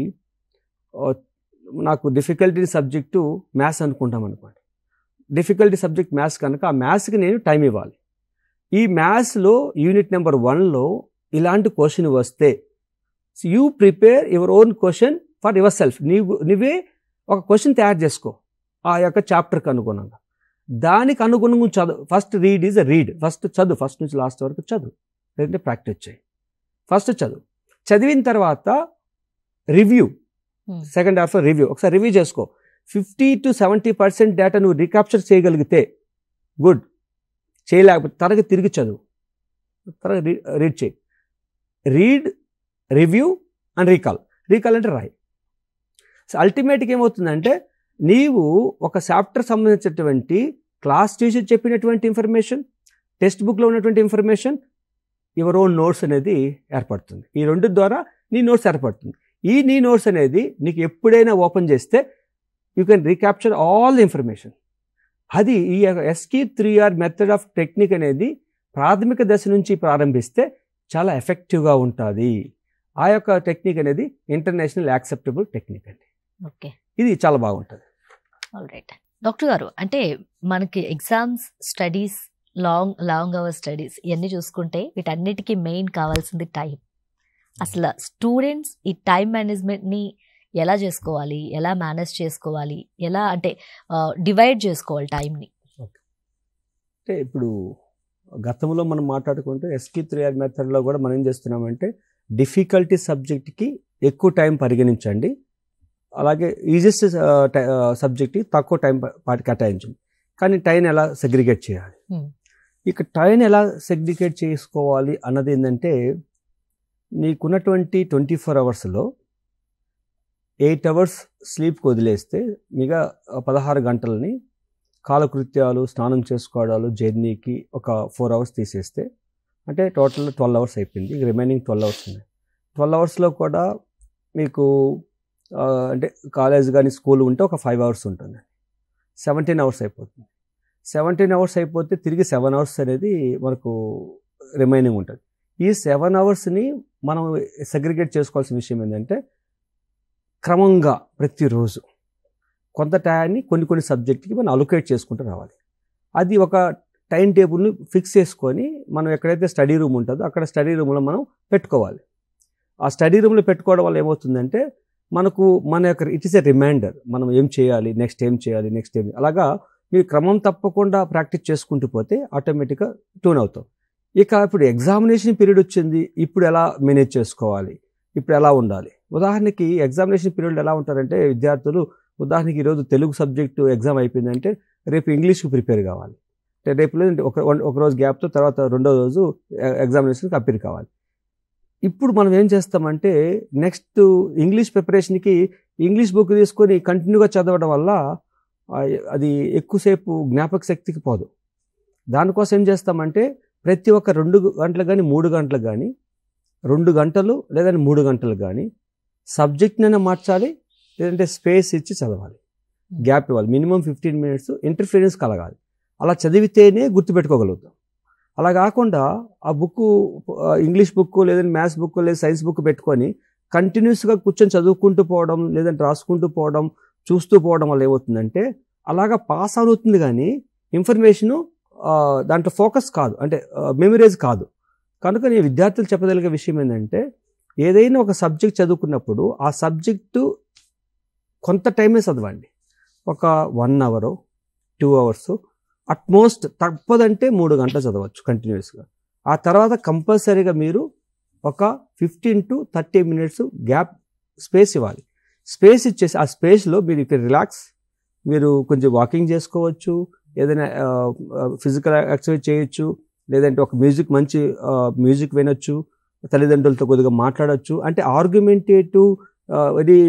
నాకు డిఫికల్టీ సబ్జెక్టు మ్యాథ్స్ అనుకుంటాం అనుకోండి. డిఫికల్టీ సబ్జెక్ట్ మ్యాథ్స్ కనుక ఆ మ్యాథ్స్కి నేను టైం ఇవ్వాలి. ఈ మ్యాథ్స్లో యూనిట్ నెంబర్ 1లో ఇలాంటి క్వశ్చన్ వస్తే you prepare your own question for your self. నువ్వే ఒక క్వశ్చన్ తయారు చేసుకో ఆ యొక్క చాప్టర్కి అనుగుణంగా. దానికి అనుగుణంగా చదువు. First read is a read. First చదువు, ఫస్ట్ నుంచి లాస్ట్ వరకు చదువు, లేదంటే ప్రాక్టీస్ చేయి. ఫస్ట్ చదువు. చదివిన తర్వాత రివ్యూ, సెకండ్ హాఫ్లో రివ్యూ. ఒకసారి రివ్యూ చేసుకో. 50 to 70% డేటా నువ్వు రీక్యాప్చర్ చేయగలిగితే గుడ్. చేయలేకపోతే త్వరగా తిరిగి చదువు, త్వరగా రీడ్ చేయి. Read, review and recall. Recall అంటే రాయి. సో అల్టిమేట్గా ఏమవుతుందంటే, నీవు ఒక చాప్టర్ సంబంధించినటువంటి క్లాస్ టీచర్ చెప్పినటువంటి ఇన్ఫర్మేషన్, టెక్స్ట్ బుక్లో ఉన్నటువంటి ఇన్ఫర్మేషన్, యువర్ ఓన్ నోట్స్ అనేది ఏర్పడుతుంది. ఈ రెండు ద్వారా నీ నోట్స్ ఏర్పడుతుంది. ఈ నీ నోట్స్ అనేది నీకు ఎప్పుడైనా ఓపెన్ చేస్తే you can recapture all the information. అది ఈ SQ3R మెథడ్ ఆఫ్ టెక్నిక్ అనేది ప్రాథమిక దశ నుంచి ప్రారంభిస్తే చాలా ఎఫెక్టివ్గా ఉంటుంది. ఆ యొక్క టెక్నిక్ అనేది ఇంటర్నేషనల్ యాక్సెప్టబుల్ టెక్నిక్ అండి. ఓకే, ఇది చాలా బాగుంటుంది. ఆల్రైట్ డాక్టర్ గారు, అంటే మనకి exams, studies, long hour studies ఇవన్నీ చూసుకుంటే వీటన్నిటికీ మెయిన్ కావాల్సింది టైం. అసలు స్టూడెంట్స్ ఈ టైం మేనేజ్మెంట్ని ఎలా చేసుకోవాలి, ఎలా మేనేజ్ చేసుకోవాలి, ఎలా అంటే డివైడ్ చేసుకోవాలి టైంని? అంటే ఇప్పుడు గతంలో మనం మాట్లాడుకుంటే SQ3R మెథడ్లో కూడా మనం ఏం చేస్తున్నామంటే, డిఫికల్టీ సబ్జెక్ట్కి ఎక్కువ టైం పరిగణించండి, అలాగే ఈజియెస్ట్ సబ్జెక్ట్కి తక్కువ టైం కేటాయించండి. కానీ టైం ఎలా సెగ్రిగేట్ చేయాలి, ఇక టైం ఎలా సెగ్రిగేట్ చేసుకోవాలి అన్నది ఏంటంటే, నీకున్నటువంటి 24 అవర్స్లో 8 అవర్స్ స్లీప్కి వదిలేస్తే మిగతా 16 గంటలని కాలకృత్యాలు, స్నానం చేసుకోవడాలు, జర్నీకి ఒక 4 అవర్స్ తీసేస్తే అంటే టోటల్ 12 అవర్స్ అయిపోయింది. రిమైనింగ్ 12 అవర్స్ ఉన్నాయి. 12 అవర్స్లో కూడా మీకు అంటే కాలేజ్ కానీ స్కూల్ ఉంటే ఒక 5 అవర్స్ ఉంటుంది. 17 అవర్స్ అయిపోతుంది. 17 అవర్స్ అయిపోతే తిరిగి 7 అవర్స్ అనేది మనకు రిమైనింగ్ ఉంటుంది. ఈ 7 అవర్స్ని మనం సెగ్రిగేట్ చేసుకోవాల్సిన విషయం ఏంటంటే, క్రమంగా ప్రతిరోజు కొంత టైంని కొన్ని సబ్జెక్ట్కి మనం అలొకేట్ చేసుకుంటూ రావాలి. అది ఒక టైం టేబుల్ని ఫిక్స్ చేసుకొని మనం ఎక్కడైతే స్టడీ రూమ్ ఉంటుందో అక్కడ స్టడీ రూమ్లో మనం పెట్టుకోవాలి. ఆ స్టడీ రూమ్లో పెట్టుకోవడం వల్ల ఏమవుతుందంటే, మనకు మన యొక్క ఇట్ ఈస్ ఎ రిమైండర్, మనం ఏం చేయాలి, నెక్స్ట్ ఏం చేయాలి, నెక్స్ట్ ఏం. అలాగా మీరు క్రమం తప్పకుండా ప్రాక్టీస్ చేసుకుంటూ పోతే ఆటోమేటిక్గా ట్యూన్ అవుతాం. ఇక ఇప్పుడు ఎగ్జామినేషన్ పీరియడ్ వచ్చింది, ఇప్పుడు ఎలా మేనేజ్ చేసుకోవాలి, ఇప్పుడు ఎలా ఉండాలి. ఉదాహరణకి ఎగ్జామినేషన్ పీరియడ్ ఎలా ఉంటారంటే, విద్యార్థులు ఉదాహరణకి ఈరోజు తెలుగు సబ్జెక్టు ఎగ్జామ్ అయిపోయిందంటే రేపు ఇంగ్లీష్కి ప్రిపేర్ కావాలి. అంటే రేపు లేదంటే ఒక రోజు గ్యాప్తో తర్వాత రెండో రోజు ఎగ్జామినేషన్కి అపీర్ కావాలి. ఇప్పుడు మనం ఏం చేస్తామంటే, నెక్స్ట్ ఇంగ్లీష్ ప్రిపరేషన్కి ఇంగ్లీష్ బుక్ తీసుకొని కంటిన్యూగా చదవడం వల్ల అది ఎక్కువసేపు జ్ఞాపక శక్తికి పోదు. దానికోసం ఏం చేస్తామంటే, ప్రతి ఒక్క 2 గంటలు కానీ 3 గంటలు కానీ 2 గంటలు లేదంటే 3 గంటలు కానీ సబ్జెక్ట్నైనా మార్చాలి, లేదంటే స్పేస్ ఇచ్చి చదవాలి, గ్యాప్ ఇవ్వాలి. మినిమం 15 minutes ఇంటర్ఫిరెన్స్ కలగాలి. అలా చదివితేనే గుర్తుపెట్టుకోగలుగుతాం. అలా కాకుండా ఆ బుక్ ఇంగ్లీష్ బుక్ లేదంటే మ్యాథ్స్ బుక్ లేదా సైన్స్ బుక్ పెట్టుకొని కంటిన్యూస్గా కూర్చొని చదువుకుంటూ పోవడం, లేదంటే రాసుకుంటూ పోవడం, చూస్తూ పోవడం వల్ల ఏమవుతుందంటే, అలాగా పాస్ అవుతుంది కానీ ఇన్ఫర్మేషను దాంట్లో ఫోకస్ కాదు, అంటే మెమరీస్ కాదు. కనుక నేను విద్యార్థులు చెప్పగలిగే విషయం ఏంటంటే, ఏదైనా ఒక సబ్జెక్ట్ చదువుకున్నప్పుడు ఆ సబ్జెక్టు కొంత టైమే చదవండి. ఒక 1 hour 2 hours అట్మోస్ట్, తప్పదంటే 3 గంటలు చదవచ్చు కంటిన్యూస్గా. ఆ తర్వాత కంపల్సరీగా మీరు ఒక 15 to 30 minutes గ్యాప్ స్పేస్ ఇవ్వాలి. స్పేస్ ఇచ్చేసి ఆ స్పేస్లో మీరు ఇక్కడ రిలాక్స్, మీరు కొంచెం వాకింగ్ చేసుకోవచ్చు, ఏదైనా ఫిజికల్ ఎక్సర్సైజ్ చేయొచ్చు, లేదంటే ఒక మంచి మ్యూజిక్ వినొచ్చు, తల్లిదండ్రులతో కొద్దిగా మాట్లాడచ్చు. అంటే ఆర్గ్యుమెంటేటివ్ వెరీ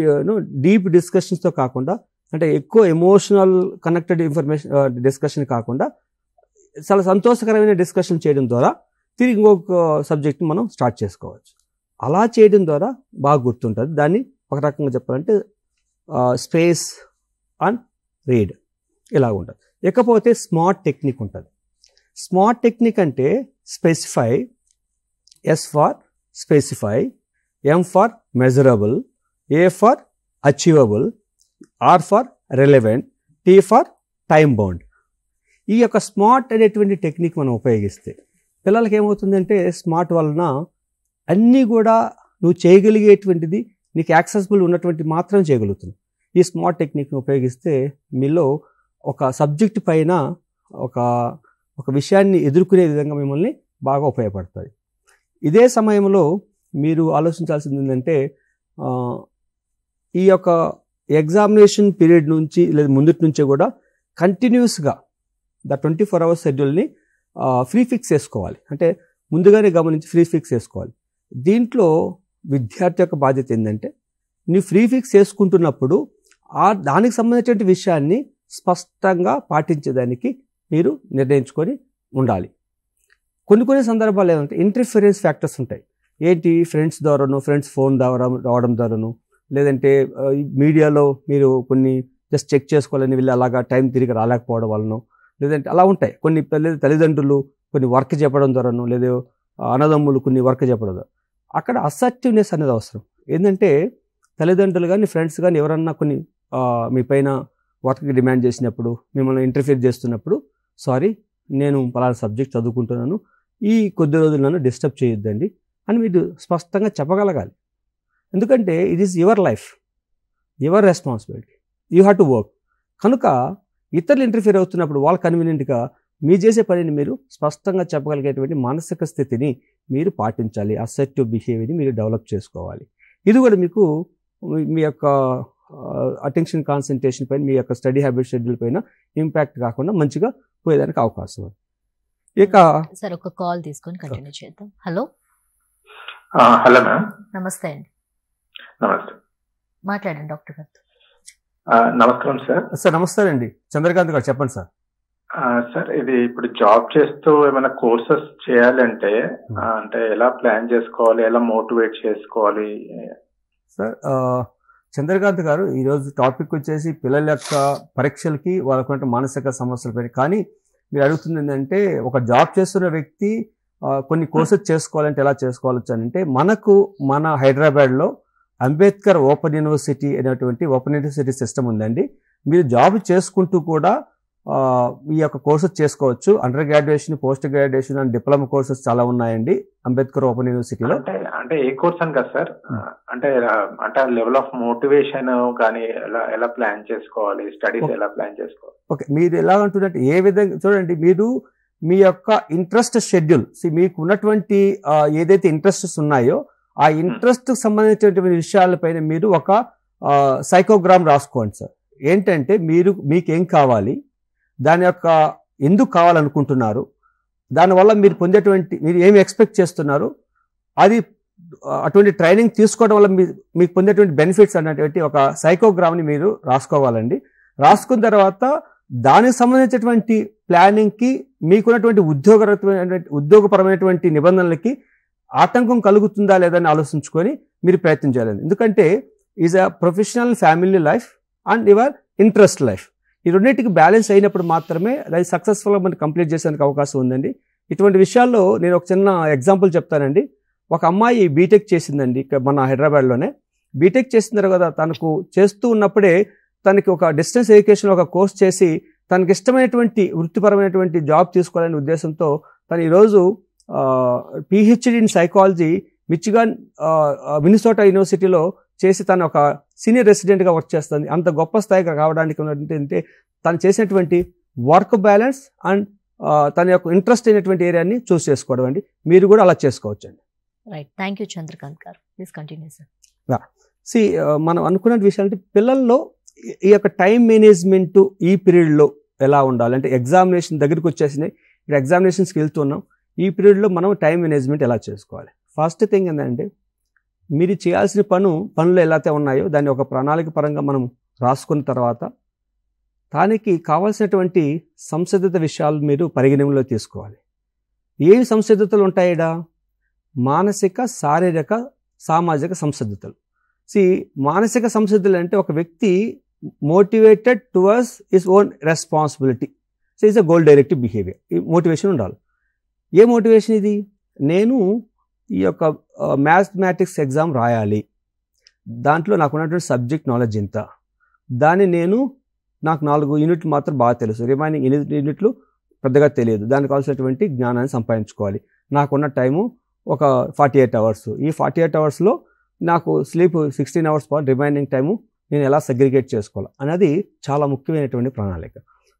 డీప్ డిస్కషన్స్తో కాకుండా, అంటే ఎక్కువ ఎమోషనల్ కనెక్టెడ్ డిస్కషన్ కాకుండా చాలా సంతోషకరమైన డిస్కషన్ చేయడం ద్వారా తిరిగి ఇంకొక సబ్జెక్ట్ని మనం స్టార్ట్ చేసుకోవచ్చు. అలా చేయడం ద్వారా బాగా గుర్తుంటుంది. దాన్ని ఒక రకంగా చెప్పాలంటే స్పేస్ అండ్ రీడ్ ఇలా ఉంటుంది. ఇకపోతే స్మార్ట్ టెక్నిక్ ఉంటుంది. స్మార్ట్ టెక్నిక్ అంటే specify, S for specify, M for measurable, A for achievable, R for relevant, T for time bound. ఈ యొక్క స్మార్ట్ అనేటువంటి టెక్నిక్ మనం ఉపయోగిస్తే పిల్లలకి ఏమవుతుందంటే స్మార్ట్ వలన అన్నీ కూడా నువ్వు చేయగలిగేటువంటిది నీకు యాక్సెసిబుల్ ఉన్నటువంటి మాత్రం చేయగలుగుతున్నావు. ఈ స్మార్ట్ టెక్నిక్ని ఉపయోగిస్తే మీలో ఒక సబ్జెక్ట్ పైన ఒక విషయాన్ని ఎదుర్కొనే విధంగా మిమ్మల్ని బాగా ఉపయోగపడుతుంది. ఇదే సమయంలో మీరు ఆలోచించాల్సింది ఏంటంటే ఈ యొక్క ఎగ్జామినేషన్ పీరియడ్ నుంచి లేదా ముందటి నుంచే కూడా కంటిన్యూస్గా 24 hours షెడ్యూల్ని ఫ్రీ ఫిక్స్ చేసుకోవాలి. అంటే ముందుగానే గమనించి ఫ్రీ ఫిక్స్ చేసుకోవాలి. దీంట్లో విద్యార్థి యొక్క బాధ్యత ఏంటంటే నువ్వు ఫ్రీ ఫిక్స్ చేసుకుంటున్నప్పుడు దానికి సంబంధించిన విషయాన్ని స్పష్టంగా పాటించేదానికి మీరు నిర్ణయించుకొని ఉండాలి. కొన్ని సందర్భాలు ఏమంటే ఇంటర్ఫిరెన్స్ ఫ్యాక్టర్స్ ఉంటాయి. ఏంటి, ఫ్రెండ్స్ ద్వారాను, ఫ్రెండ్స్ ఫోన్ ద్వారా రావడం ద్వారాను, లేదంటే మీడియాలో మీరు కొన్ని జస్ట్ చెక్ చేసుకోవాలని వెళ్ళి అలాగా టైం తిరిగి రాలేకపోవడం వలన, లేదంటే అలా ఉంటాయి. కొన్ని తల్లిదండ్రులు కొన్ని వర్క్ చెప్పడం ద్వారాను, లేదా అన్నదమ్ములు కొన్ని వర్క్ చెప్పడం ద్వారా అక్కడ అసర్టివ్నెస్ అనేది అవసరం. ఏంటంటే తల్లిదండ్రులు కానీ ఫ్రెండ్స్ కానీ ఎవరన్నా కొన్ని మీ పైన వర్క్కి డిమాండ్ చేసినప్పుడు, మిమ్మల్ని ఇంటర్ఫియర్ చేస్తున్నప్పుడు, సారీ నేను పలానా సబ్జెక్ట్ చదువుకుంటున్నాను, ఈ కొద్ది రోజులు నన్ను డిస్టర్బ్ చేయొద్దండి అని మీరు స్పష్టంగా చెప్పగలగాలి. ఎందుకంటే it is your life, your responsibility, you have to work. కనుక ఇతరులు ఇంటర్ఫియర్ అవుతున్నప్పుడు వాళ్ళు కన్వీనియంట్గా మీరు చేసే పనిని మీరు స్పష్టంగా చెప్పగలిగేటువంటి మానసిక స్థితిని మీరు పాటించాలి. అసర్టివ్ బిహేవియర్ని మీరు డెవలప్ చేసుకోవాలి. ఇది కూడా మీకు మీ యొక్క అటెన్షన్ కాన్సన్ట్రేషన్ పైన, మీ యొక్క స్టడీ హ్యాబిట్ షెడ్యూల్ పైన ఇంపాక్ట్ కాకుండా మంచిగా పోయేదానికి అవకాశం ఉంది. ఇక సార్ ఒక కాల్ తీసుకొని కంటిన్యూ చేద్దాం. Hello hello ma'am. నమస్తే అండి. నమస్తే, మాట్లాడండి డాక్టర్ గారు. నమస్కారం సార్. సార్ నమస్తే అండి, చంద్రకాంత్ గారు చెప్పండి సార్. సార్ ఇది ఇప్పుడు జాబ్ చేస్తూ ఏమైనా కోర్సెస్ చేయాలంటే అంటే ఎలా ప్లాన్ చేసుకోవాలి, ఎలా మోటివేట్ చేసుకోవాలి? సార్ చంద్రకాంత్ గారు, ఈరోజు టాపిక్ వచ్చేసి పిల్లల యొక్క పరీక్షలకి వాళ్ళకున్న మానసిక సమస్యలపై. కానీ మీరు అడుగుతుంది ఏంటంటే ఒక జాబ్ చేస్తున్న వ్యక్తి కొన్ని కోర్సెస్ చేసుకోవాలంటే ఎలా చేసుకోవచ్చు అంటే, మన హైదరాబాద్లో అంబేద్కర్ ఓపెన్ యూనివర్సిటీ అనేటువంటి ఓపెన్ యూనివర్సిటీ సిస్టమ్ ఉందండి. మీరు జాబ్ చేసుకుంటూ కూడా ఈ యొక్క కోర్సెస్ చేసుకోవచ్చు. Under graduation, post graduation and diploma courses చాలా ఉన్నాయండి అంబేద్కర్ ఓపెన్ యూనివర్సిటీలో. అంటే ఏ కోర్స్ అని కదా సార్, అంటే లెవెల్ ఆఫ్ మోటివేషన్ కానీ ఎలా ప్లాన్ చేసుకోవాలి, స్టడీస్ ఎలా ప్లాన్ చేసుకోవాలి? ఓకే, మీరు ఎలా అంటున్నట్టు ఏ విధంగా చూడండి, మీరు మీ యొక్క ఇంట్రెస్ట్ షెడ్యూల్, మీకు ఉన్నటువంటి ఏదైతే ఇంట్రెస్ట్స్ ఉన్నాయో ఆ ఇంట్రెస్ట్ సంబంధించినటువంటి విషయాలపైన మీరు ఒక సైకోగ్రామ్ రాసుకోండి సార్. ఏంటంటే మీకేం కావాలి, దాని యొక్క ఎందుకు కావాలనుకుంటున్నారు, దానివల్ల మీరు మీరు ఏమి ఎక్స్పెక్ట్ చేస్తున్నారు, అది అటువంటి ట్రైనింగ్ తీసుకోవడం వల్ల మీకు పొందేటువంటి బెనిఫిట్స్ అనేటువంటి ఒక సైకోగ్రామ్ని మీరు రాసుకోవాలండి. రాసుకున్న తర్వాత దానికి సంబంధించినటువంటి ప్లానింగ్కి మీకున్నటువంటి ఉద్యోగపరమైనటువంటి నిబంధనలకి ఆటంకం కలుగుతుందా లేదని ఆలోచించుకొని మీరు ప్రయత్నం చేయాలి. ఎందుకంటే is a professional, family life and your interest life, ఈ రెండింటికి బ్యాలెన్స్ అయినప్పుడు మాత్రమే అది సక్సెస్ఫుల్గా మనకి కంప్లీట్ చేసేందుకు అవకాశం ఉందండి. ఇటువంటి విషయాల్లో నేను ఒక చిన్న ఎగ్జాంపుల్ చెప్తానండి. ఒక అమ్మాయి బీటెక్ చేసిందండి మన హైదరాబాద్లోనే. బీటెక్ చేసిన తర్వాత తనకు చేస్తూ ఉన్నప్పుడే తనకి ఒక డిస్టెన్స్ ఎడ్యుకేషన్ ఒక కోర్స్ చేసి తనకి ఇష్టమైనటువంటి వృత్తిపరమైనటువంటి జాబ్ తీసుకోవాలనే ఉద్దేశంతో తను ఈరోజు పిహెచ్డి ఇన్ సైకాలజీ మినిసోటా యూనివర్సిటీలో చేసి తను ఒక సీనియర్ రెసిడెంట్గా వర్క్ చేస్తుంది. అంత గొప్ప స్థాయికి రావడానికి ఉన్నటువంటి తను చేసినటువంటి వర్క్ బ్యాలెన్స్ అండ్ తన యొక్క ఇంట్రెస్ట్ అయినటువంటి ఏరియాని చూస్ చేసుకోవడం అండి. మీరు కూడా అలా చేసుకోవచ్చు అండి. రైట్, థ్యాంక్ యూ చంద్రకాంత్ గారు. Please continue sir. మనం అనుకున్న విషయాలు అంటే పిల్లల్లో ఈ యొక్క టైం మేనేజ్మెంట్ ఈ పీరియడ్లో ఎలా ఉండాలి అంటే, ఎగ్జామినేషన్ దగ్గరికి వచ్చేసినాయి, ఇప్పుడు ఎగ్జామినేషన్స్కి వెళ్తున్నాం, ఈ పీరియడ్లో మనం టైం మేనేజ్మెంట్ ఎలా చేసుకోవాలి? ఫస్ట్ థింగ్ ఏంటంటే, మీరు చేయాల్సిన పనులు ఎలా ఉన్నాయో దాన్ని ఒక ప్రణాళిక పరంగా మనం రాసుకున్న తర్వాత దానికి కావాల్సినటువంటి సంసిద్ధత విషయాలు మీరు పరిగణనలో తీసుకోవాలి. ఏవి సంసిద్ధతలు ఉంటాయిడా? మానసిక, శారీరక సామాజిక సంసిద్ధతలు. మానసిక సంసిద్ధతలు అంటే ఒక వ్యక్తి motivated towards his own responsibility. Is a goal directive behaviour. ఈ మోటివేషన్ ఉండాలి. ఏ మోటివేషన్ ఇది? నేను ఈ యొక్క మ్యాథమెటిక్స్ ఎగ్జామ్ రాయాలి, దాంట్లో నాకు ఉన్నటువంటి సబ్జెక్ట్ నాలెడ్జ్ ఇంత, దాన్ని నాకు 4 యూనిట్లు మాత్రం బాగా తెలుసు, రిమైనింగ్ 8 యూనిట్లు పెద్దగా తెలియదు, దానికి కావాల్సినటువంటి జ్ఞానాన్ని సంపాదించుకోవాలి. నాకున్న టైము ఒక 48 అవర్స్. ఈ 48 అవర్స్లో నాకు sleep 16 hours per, remaining time నేను ఎలా సెగ్రిగేట్ చేసుకోవాలి అనేది చాలా ముఖ్యమైనటువంటి ప్రణాళిక.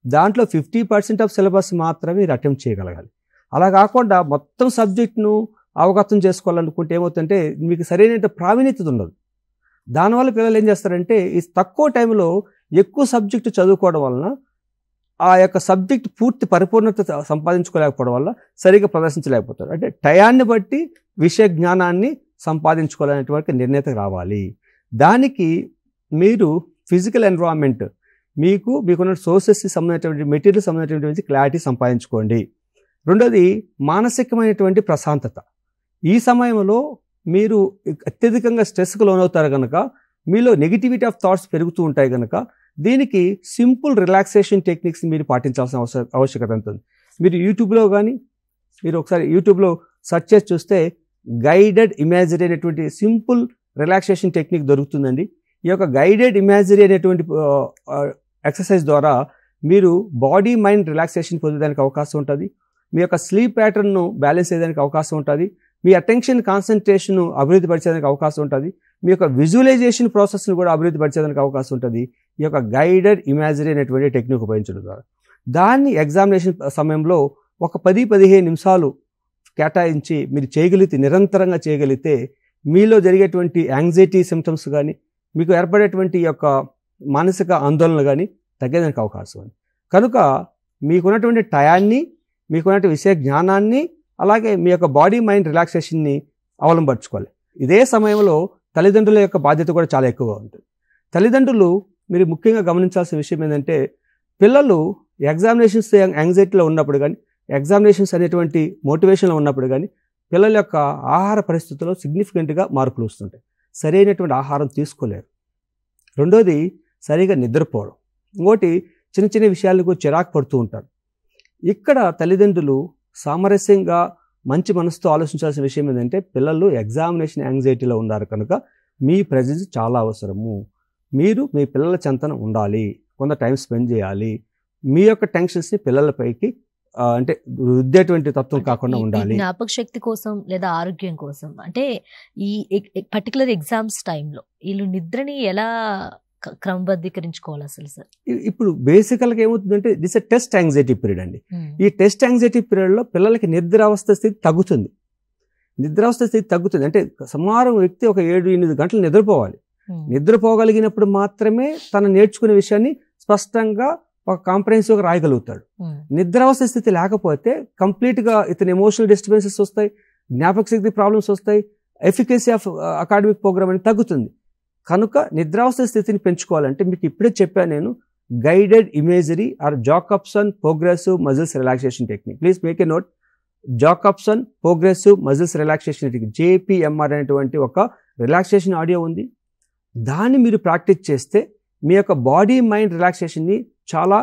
దాంట్లో 50% ఆఫ్ సిలబస్ మాత్రమే మీరు అటెంప్ట్ చేయగలగాలి. అలా కాకుండా మొత్తం సబ్జెక్ట్ను అవగతం చేసుకోవాలనుకుంటే ఏమవుతుందంటే మీకు సరైన ప్రావీణ్యత ఉండదు. దానివల్ల పిల్లలు ఏం చేస్తారంటే ఈ తక్కువ టైంలో ఎక్కువ సబ్జెక్టు చదువుకోవడం వలన ఆ యొక్క సబ్జెక్ట్ పూర్తి పరిపూర్ణత సంపాదించుకోలేకపోవడం వల్ల సరిగ్గా ప్రదర్శించలేకపోతారు. అంటే టయాన్ని బట్టి విషయ జ్ఞానాన్ని సంపాదించుకోవాలనేటువంటి నిర్ణయతకు రావాలి. దానికి మీరు ఫిజికల్ ఎన్విరాన్మెంట్, మీకున్న సోర్సెస్కి సంబంధించినటువంటి మెటీరియల్ సంబంధించినటువంటి క్లారిటీ సంపాదించుకోండి. రెండోది మానసికమైనటువంటి ప్రశాంతత. ఈ సమయంలో మీరు అత్యధికంగా స్ట్రెస్కు లోనవుతారు కనుక మీలో నెగిటివిటీ ఆఫ్ థాట్స్ పెరుగుతూ ఉంటాయి కనుక దీనికి సింపుల్ రిలాక్సేషన్ టెక్నిక్స్ మీరు పాటించాల్సిన ఆవశ్యకత ఉంటుంది. మీరు ఒకసారి యూట్యూబ్లో సెర్చ్ చేసి చూస్తే గైడెడ్ ఇమాజినరీ అనేటువంటి సింపుల్ రిలాక్సేషన్ టెక్నిక్ దొరుకుతుందండి. ఈ యొక్క గైడెడ్ ఇమాజినరీ అనేటువంటి ఎక్సర్సైజ్ ద్వారా మీరు బాడీ మైండ్ రిలాక్సేషన్ పొందడానికి అవకాశం ఉంటుంది. మీ యొక్క స్లీప్ ప్యాటర్న్ను బ్యాలెన్స్ చేయడానికి అవకాశం ఉంటుంది. మీ అటెన్షన్ కాన్సన్ట్రేషన్ అభివృద్ధి పరిచేదానికి అవకాశం ఉంటుంది. మీ యొక్క విజువలైజేషన్ ప్రాసెస్ను కూడా అభివృద్ధి పరిచేదానికి అవకాశం ఉంటుంది ఈ యొక్క గైడెడ్ ఇమాజినరీ అనేటువంటి టెక్నిక్ ఉపయోగించడం ద్వారా. దాన్ని ఎగ్జామినేషన్ సమయంలో ఒక 10-15 నిమిషాలు కేటాయించి మీరు నిరంతరంగా చేయగలిగితే మీలో జరిగేటువంటి యాంగ్జైటీ సిమ్టమ్స్ కానీ మీకు ఏర్పడేటువంటి ఈ యొక్క మానసిక ఆందోళన కానీ తగ్గేదానికి అవకాశం ఉంది. కనుక మీకున్నటువంటి టయాన్ని, మీకున్నటువంటి విషయ జ్ఞానాన్ని, అలాగే మీ యొక్క బాడీ మైండ్ రిలాక్సేషన్ని అవలంబించుకోవాలి. ఇదే సమయంలో తల్లిదండ్రుల యొక్క బాధ్యత కూడా చాలా ఎక్కువగా ఉంటుంది. తల్లిదండ్రులు మీరు ముఖ్యంగా గమనించాల్సిన విషయం ఏంటంటే పిల్లలు ఎగ్జామినేషన్స్ యాంగ్జైటీలో ఉన్నప్పుడు కానీ, ఎగ్జామినేషన్స్ అనేటువంటి మోటివేషన్లో ఉన్నప్పుడు కానీ పిల్లల యొక్క ఆహార పరిస్థితుల్లో సిగ్నిఫికెంట్గా మార్పులు వస్తుంటాయి. సరైనటువంటి ఆహారం తీసుకోలేరు. రెండోది సరిగా నిద్రపోవడం. ఇంకోటి చిన్న చిన్న విషయాలకు చిరాకు పడుతూ ఉంటారు. ఇక్కడ తల్లిదండ్రులు సామరస్యంగా మంచి మనసుతో ఆలోచించాల్సిన విషయం ఏంటంటే పిల్లలు ఎగ్జామినేషన్ యాంగ్జైటీలో ఉన్నారు కనుక మీ ప్రెజెన్స్ చాలా అవసరము. మీరు మీ పిల్లల చెంతన ఉండాలి, కొంత టైం స్పెండ్ చేయాలి. మీ యొక్క టెన్షన్స్ని పిల్లలపైకి అంటే రుద్దేటువంటి తత్వం కాకుండా ఉండాలి. జ్ఞాపక శక్తి కోసం లేదా ఆరోగ్యం కోసం అంటే ఈ పర్టికులర్ ఎగ్జామ్స్ టైంలో వీళ్ళు నిద్రని ఎలా క్రమబద్ధీకరించుకోవాలి అసలు సార్? ఇప్పుడు బేసికల్గా ఏమవుతుందంటే దిస్ టెస్ట్ యాంగ్జైటీ పీరియడ్ అండి. ఈ టెస్ట్ యాంగ్జైటీ పీరియడ్లో పిల్లలకి నిద్రావస్థ స్థితి తగ్గుతుంది. అంటే సుమారు వ్యక్తి ఒక 7-8 గంటలు నిద్రపోవాలి. నిద్రపోగలిగినప్పుడు మాత్రమే తను నేర్చుకునే విషయాన్ని స్పష్టంగా ఒక కాంప్రహెన్సివ్గా రాయగలుగుతాడు. నిద్రావస్థ స్థితి లేకపోతే కంప్లీట్గా ఇతని ఎమోషనల్ డిస్టర్బెన్సెస్ వస్తాయి, జ్ఞాపక శక్తి ప్రాబ్లమ్స్ వస్తాయి, ఎఫికసీ ఆఫ్ అకాడమిక్ ప్రోగ్రామ్ అనేది తగ్గుతుంది. కనుక నిద్రావస్థ స్థితిని పెంచుకోవాలంటే మీకు ఇప్పుడే చెప్పాను నేను, guided imagery or Jacobson progressive muscles relaxation technique. Please make a note, Jacobson progressive muscles relaxation technique, JPMR అనేటువంటి ఒక రిలాక్సేషన్ ఆడియో ఉంది. దాన్ని మీరు ప్రాక్టీస్ చేస్తే మీ యొక్క బాడీ మైండ్ రిలాక్సేషన్ని చాలా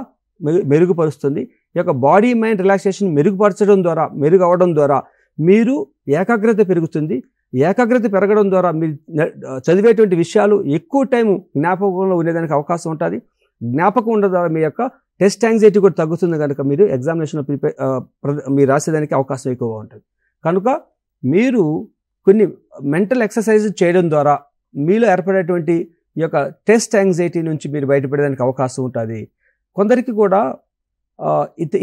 మెరుగుపరుస్తుంది. ఈ యొక్క బాడీ మైండ్ రిలాక్సేషన్ మెరుగవడం ద్వారా మీరు ఏకాగ్రత పెరుగుతుంది. ఏకాగ్రత పెరగడం ద్వారా మీరు చదివేటువంటి విషయాలు ఎక్కువ టైం జ్ఞాపకంలో ఉండేదానికి అవకాశం ఉంటుంది. జ్ఞాపకం ఉండడం ద్వారా మీ యొక్క టెస్ట్ యాంగ్జైటీ కూడా తగ్గుతుంది. కనుక మీరు ఎగ్జామినేషన్ మీరు రాసేదానికి అవకాశం ఎక్కువగా ఉంటుంది. కనుక మీరు కొన్ని మెంటల్ ఎక్సర్సైజ్ చేయడం ద్వారా మీలో ఏర్పడేటువంటి ఈ యొక్క టెస్ట్ యాంగ్జైటీ నుంచి మీరు బయటపడేదానికి అవకాశం ఉంటుంది. కొందరికి కూడా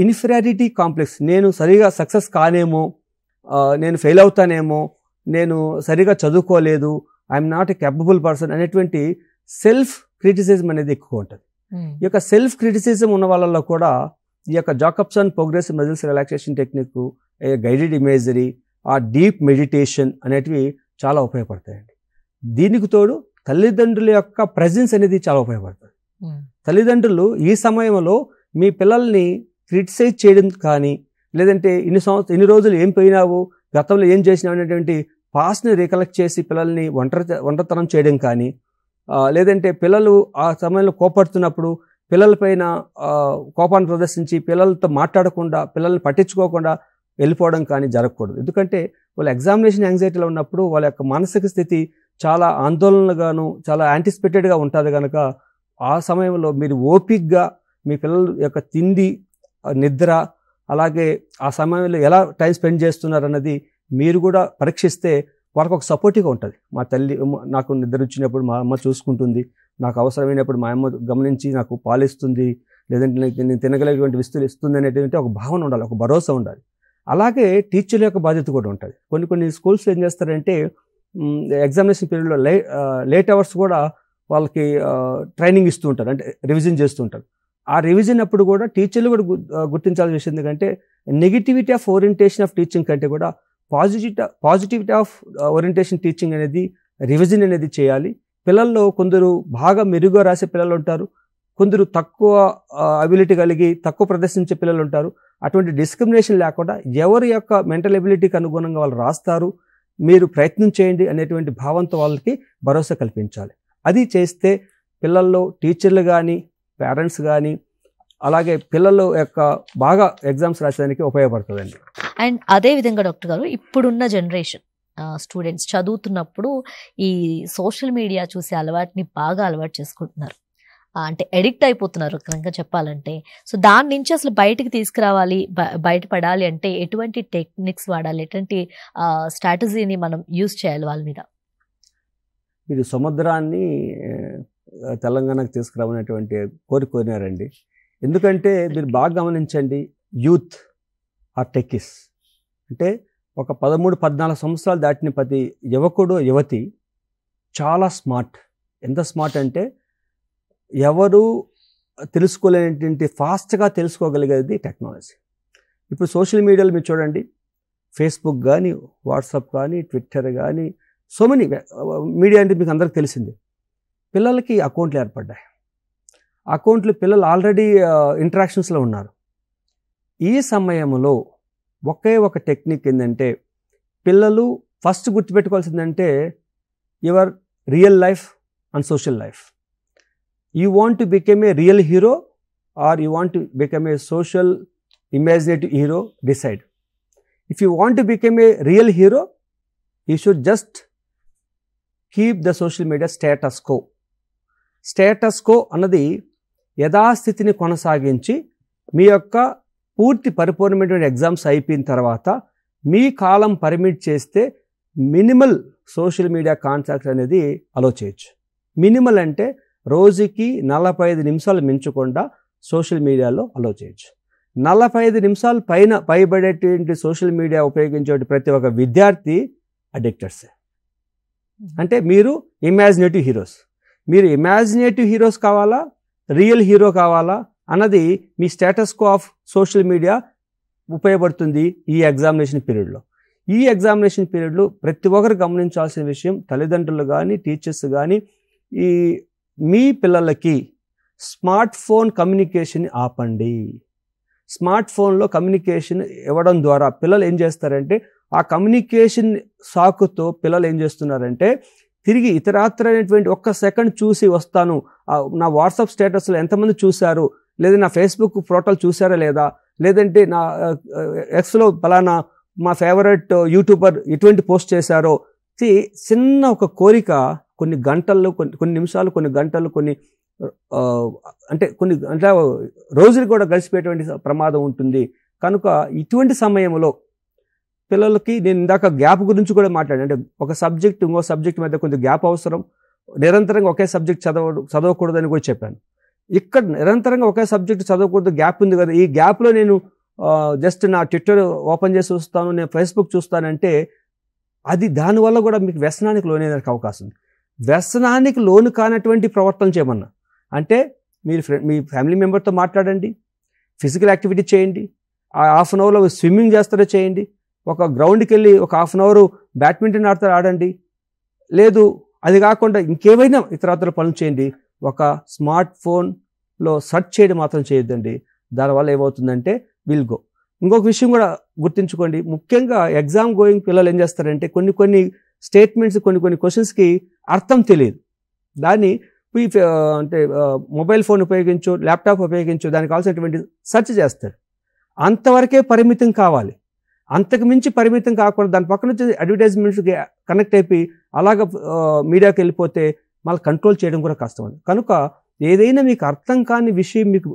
ఇన్ఫీరియారిటీ కాంప్లెక్స్, నేను సరిగా సక్సెస్ కానేమో, నేను ఫెయిల్ అవుతానేమో, నేను సరిగా చదువుకోలేదు, I'm not a capable person అనేటువంటి సెల్ఫ్ క్రిటిసిజం అనేది ఎక్కువ ఉంటుంది. ఈ యొక్క సెల్ఫ్ క్రిటిసిజం ఉన్న వాళ్ళలో కూడా ఈ యొక్క Jakobson progressive muscles relaxation technique, guided imagery, ఆ డీప్ మెడిటేషన్ అనేటివి చాలా ఉపయోగపడతాయండి. దీనికి తోడు తల్లిదండ్రుల యొక్క ప్రెజెన్స్ అనేది చాలా ఉపయోగపడుతుంది. తల్లిదండ్రులు ఈ సమయంలో మీ పిల్లల్ని క్రిటిసైజ్ చేయడం కానీ, లేదంటే ఇన్ని రోజులు ఏం పోయినావు, గతంలో ఏం చేసినావు అనేటువంటి పాస్ట్ని రీకలెక్ట్ చేసి పిల్లల్ని ఒంటరితనం చేయడం కానీ, లేదంటే పిల్లలు ఆ సమయంలో కోపడుతున్నప్పుడు పిల్లలపైన కోపాన్ని ప్రదర్శించి పిల్లలతో మాట్లాడకుండా, పిల్లల్ని పట్టించుకోకుండా వెళ్ళిపోవడం కానీ జరగకూడదు. ఎందుకంటే వాళ్ళ ఎగ్జామినేషన్ యాంగ్జైటీలో ఉన్నప్పుడు వాళ్ళ యొక్క మానసిక స్థితి చాలా ఆందోళనగాను, చాలా యాంటిసిపేటెడ్గా ఉంటుంది కనుక ఆ సమయంలో మీరు ఓపిక్గా మీ పిల్లల యొక్క తిండి, నిద్ర, అలాగే ఆ సమయంలో ఎలా టైం స్పెండ్ చేస్తున్నారు అన్నది మీరు కూడా పరీక్షిస్తే వాళ్ళకి ఒక సపోర్టివ్గా ఉంటుంది. మా తల్లి నాకు నిద్ర వచ్చినప్పుడు మా అమ్మ చూసుకుంటుంది, నాకు అవసరమైనప్పుడు మా అమ్మ గమనించి నాకు పాలిస్తుంది, లేదంటే నేను తినగలిగేటువంటి వస్తువులు ఇస్తుంది అనేటువంటి ఒక భావన ఉండాలి, ఒక భరోసా ఉండాలి. అలాగే టీచర్ల యొక్క బాధ్యత కూడా ఉంటుంది. కొన్ని స్కూల్స్లో ఏం చేస్తారంటే ఎగ్జామినేషన్ పీరియడ్లో లేట్ అవర్స్ కూడా వాళ్ళకి ట్రైనింగ్ ఇస్తూ ఉంటారు, అంటే రివిజన్ చేస్తూ ఉంటారు. ఆ రివిజన్ అప్పుడు కూడా టీచర్లు కూడా గుర్తించాల్సిన విషయం ఎందుకంటే negativity of orientation of teaching కంటే కూడా పాజిటివిటీ ఆఫ్ ఓరియంటేషన్ టీచింగ్ అనేది, రివిజన్ అనేది చేయాలి. పిల్లల్లో కొందరు బాగా మెరుగ్గా రాసే పిల్లలు ఉంటారు, కొందరు తక్కువ అబిలిటీ కలిగి తక్కువ ప్రదర్శించే పిల్లలు ఉంటారు. అటువంటి డిస్క్రిమినేషన్ లేకుండా ఎవరి యొక్క మెంటల్ ఎబిలిటీకి అనుగుణంగా వాళ్ళు రాస్తారు, మీరు ప్రయత్నం చేయండి అనేటువంటి భావంతో వాళ్ళకి భరోసా కల్పించాలి. అది చేస్తే పిల్లల్లో టీచర్లు కానీ, పేరెంట్స్ కానీ, అలాగే పిల్లల యొక్క బాగా ఎగ్జామ్స్ రాసేదానికి ఉపయోగపడుతుందండి. అండ్ అదే విధంగా డాక్టర్ గారు, ఇప్పుడున్న జనరేషన్ స్టూడెంట్స్ చదువుతున్నప్పుడు ఈ సోషల్ మీడియా చూసే అలవాటుని బాగా అలవాటు చేసుకుంటున్నారు, అంటే ఎడిక్ట్ అయిపోతున్నారు కనుక చెప్పాలంటే. సో దాని నుంచి అసలు బయటికి తీసుకురావాలి, బయటపడాలి అంటే ఎటువంటి టెక్నిక్స్ వాడాలి, ఎటువంటి స్ట్రాటజీని మనం యూజ్ చేయాలి వాళ్ళ మీద? మీరు సముద్రాన్ని తెలంగాణకు తీసుకురావనేటువంటి కోరినారండి. ఎందుకంటే మీరు బాగా గమనించండి, యూత్ ఆర్ టెక్కిస్ అంటే ఒక 13-14 సంవత్సరాలు దాటిన ప్రతి యువకుడు, యువతి చాలా స్మార్ట్. ఎంత స్మార్ట్ అంటే ఎవరు తెలుసుకోలేనటువంటి ఫాస్ట్గా తెలుసుకోగలిగేది టెక్నాలజీ. ఇప్పుడు సోషల్ మీడియాలో మీరు చూడండి, ఫేస్బుక్ కానీ, వాట్సాప్ కానీ, ట్విట్టర్ కానీ, సో మెనీ మీడియా అంటే మీకు అందరికి తెలిసింది. పిల్లలకి అకౌంట్లు ఏర్పడ్డాయి. అకౌంట్లు పిల్లలు ఆల్రెడీ ఇంటరాక్షన్స్లో ఉన్నారు. ఈ సమయంలో ఒకే ఒక టెక్నిక్ ఏంటంటే, పిల్లలు ఫస్ట్ గుర్తుపెట్టుకోవాల్సిందంటే your real life and social life. You want to become a real hero or you want to become a social imaginative hero, decide. If you want to become a real hero, you should just keep the social media status quo. Status quo అన్నది యథాస్థితిని కొనసాగించి మీ యొక్క పూర్తి పరిపూర్ణమైనటువంటి exams అయిపోయిన తర్వాత మీ కాలం permit చేస్తే minimal social media contact అనేది అలో చేయొచ్చు. మినిమల్ అంటే రోజుకి 45 నిమిషాలు మించకుండా సోషల్ మీడియాలో అలో చేయొచ్చు. 45 నిమిషాలు పైబడేటువంటి సోషల్ మీడియా ఉపయోగించే ప్రతి ఒక్క విద్యార్థి అడిక్టెడ్సే. అంటే మీరు ఇమాజినేటివ్ హీరోస్. మీరు ఇమాజినేటివ్ హీరోస్ కావాలా, రియల్ హీరో కావాలా అన్నది మీ status quo of social media ఉపయోగపడుతుంది ఈ ఎగ్జామినేషన్ పీరియడ్లో. ఈ ఎగ్జామినేషన్ పీరియడ్లో ప్రతి ఒక్కరు గమనించాల్సిన విషయం, తల్లిదండ్రులు కానీ, టీచర్స్ కానీ, మీ పిల్లలకి స్మార్ట్ ఫోన్ కమ్యూనికేషన్ ఆపండి. స్మార్ట్ ఫోన్లో కమ్యూనికేషన్ ఇవ్వడం ద్వారా పిల్లలు ఏం చేస్తారంటే, ఆ కమ్యూనికేషన్ సాకుతో పిల్లలు ఏం చేస్తున్నారంటే తిరిగి ఇతరాత్రైనటువంటి ఒక్క సెకండ్ చూసి వస్తాను, నా వాట్సాప్ స్టేటస్లో ఎంతమంది చూశారు, లేదా నా ఫేస్బుక్ ఫోటోలు చూసారా లేదా, లేదంటే నా ఎక్స్లో పలానా మా ఫేవరెట్ యూట్యూబర్ ఎటువంటి పోస్ట్ చేశారో, చిన్న ఒక కోరిక కొన్ని గంటల్లో, కొన్ని నిమిషాలు, కొన్ని గంటలు, కొన్ని రోజులు కూడా గడిచిపోయేటువంటి ప్రమాదం ఉంటుంది. కనుక ఇటువంటి సమయంలో పిల్లలకి, నేను ఇందాక గ్యాప్ గురించి కూడా మాట్లాడాను, అంటే ఒక సబ్జెక్ట్ ఇంకో సబ్జెక్ట్ మధ్య కొంచెం గ్యాప్ అవసరం, నిరంతరంగా ఒకే సబ్జెక్ట్ చదవకూడదని కూడా చెప్పాను. ఇక్కడ నిరంతరంగా ఒకే సబ్జెక్ట్ చదవకూడదు, గ్యాప్ ఉంది కదా, ఈ గ్యాప్లో నేను జస్ట్ నా ట్విట్టర్ ఓపెన్ చేసి చూస్తాను, నేను ఫేస్బుక్ చూస్తానంటే అది దానివల్ల కూడా మీకు వ్యసనానికి లోనేదానికి అవకాశం ఉంది. వ్యసనానికి లోను కానటువంటి ప్రవర్తన చేయమన్నా అంటే మీరు మీ ఫ్యామిలీ మెంబర్తో మాట్లాడండి, ఫిజికల్ యాక్టివిటీ చేయండి, ఆ హాఫ్ అన్ అవర్లో స్విమ్మింగ్ చేస్తారో చేయండి, ఒక గ్రౌండ్కి వెళ్ళి ఒక హాఫ్ అన్ అవర్ బ్యాడ్మింటన్ ఆడండి, లేదు అది కాకుండా ఇంకేమైనా ఇతరత్ర పనులు చేయండి. ఒక స్మార్ట్ ఫోన్లో సెర్చ్ చేయడం మాత్రం చేయొద్దండి. దానివల్ల ఏమవుతుందంటే విల్ గో. ఇంకొక విషయం కూడా గుర్తుంచుకోండి, ముఖ్యంగా ఎగ్జామ్ గోయింగ్ పిల్లలు ఏం చేస్తారంటే కొన్ని స్టేట్మెంట్స్ కొన్ని క్వశ్చన్స్కి అర్థం తెలియదు. దాన్ని అంటే మొబైల్ ఫోన్ ఉపయోగించో ల్యాప్టాప్ ఉపయోగించో దానికి కావాల్సినటువంటి సెర్చ్ చేస్తాడు. అంతవరకే పరిమితం కావాలి. అంతకు మించి పరిమితం కాకుండా దాని పక్కన వచ్చి అడ్వర్టైజ్మెంట్స్కి కనెక్ట్ అయిపోయి అలాగ మీడియాకి వెళ్ళిపోతే మళ్ళీ కంట్రోల్ చేయడం కూడా కష్టం అండి. కనుక ఏదైనా మీకు అర్థం కాని విషయం మీకు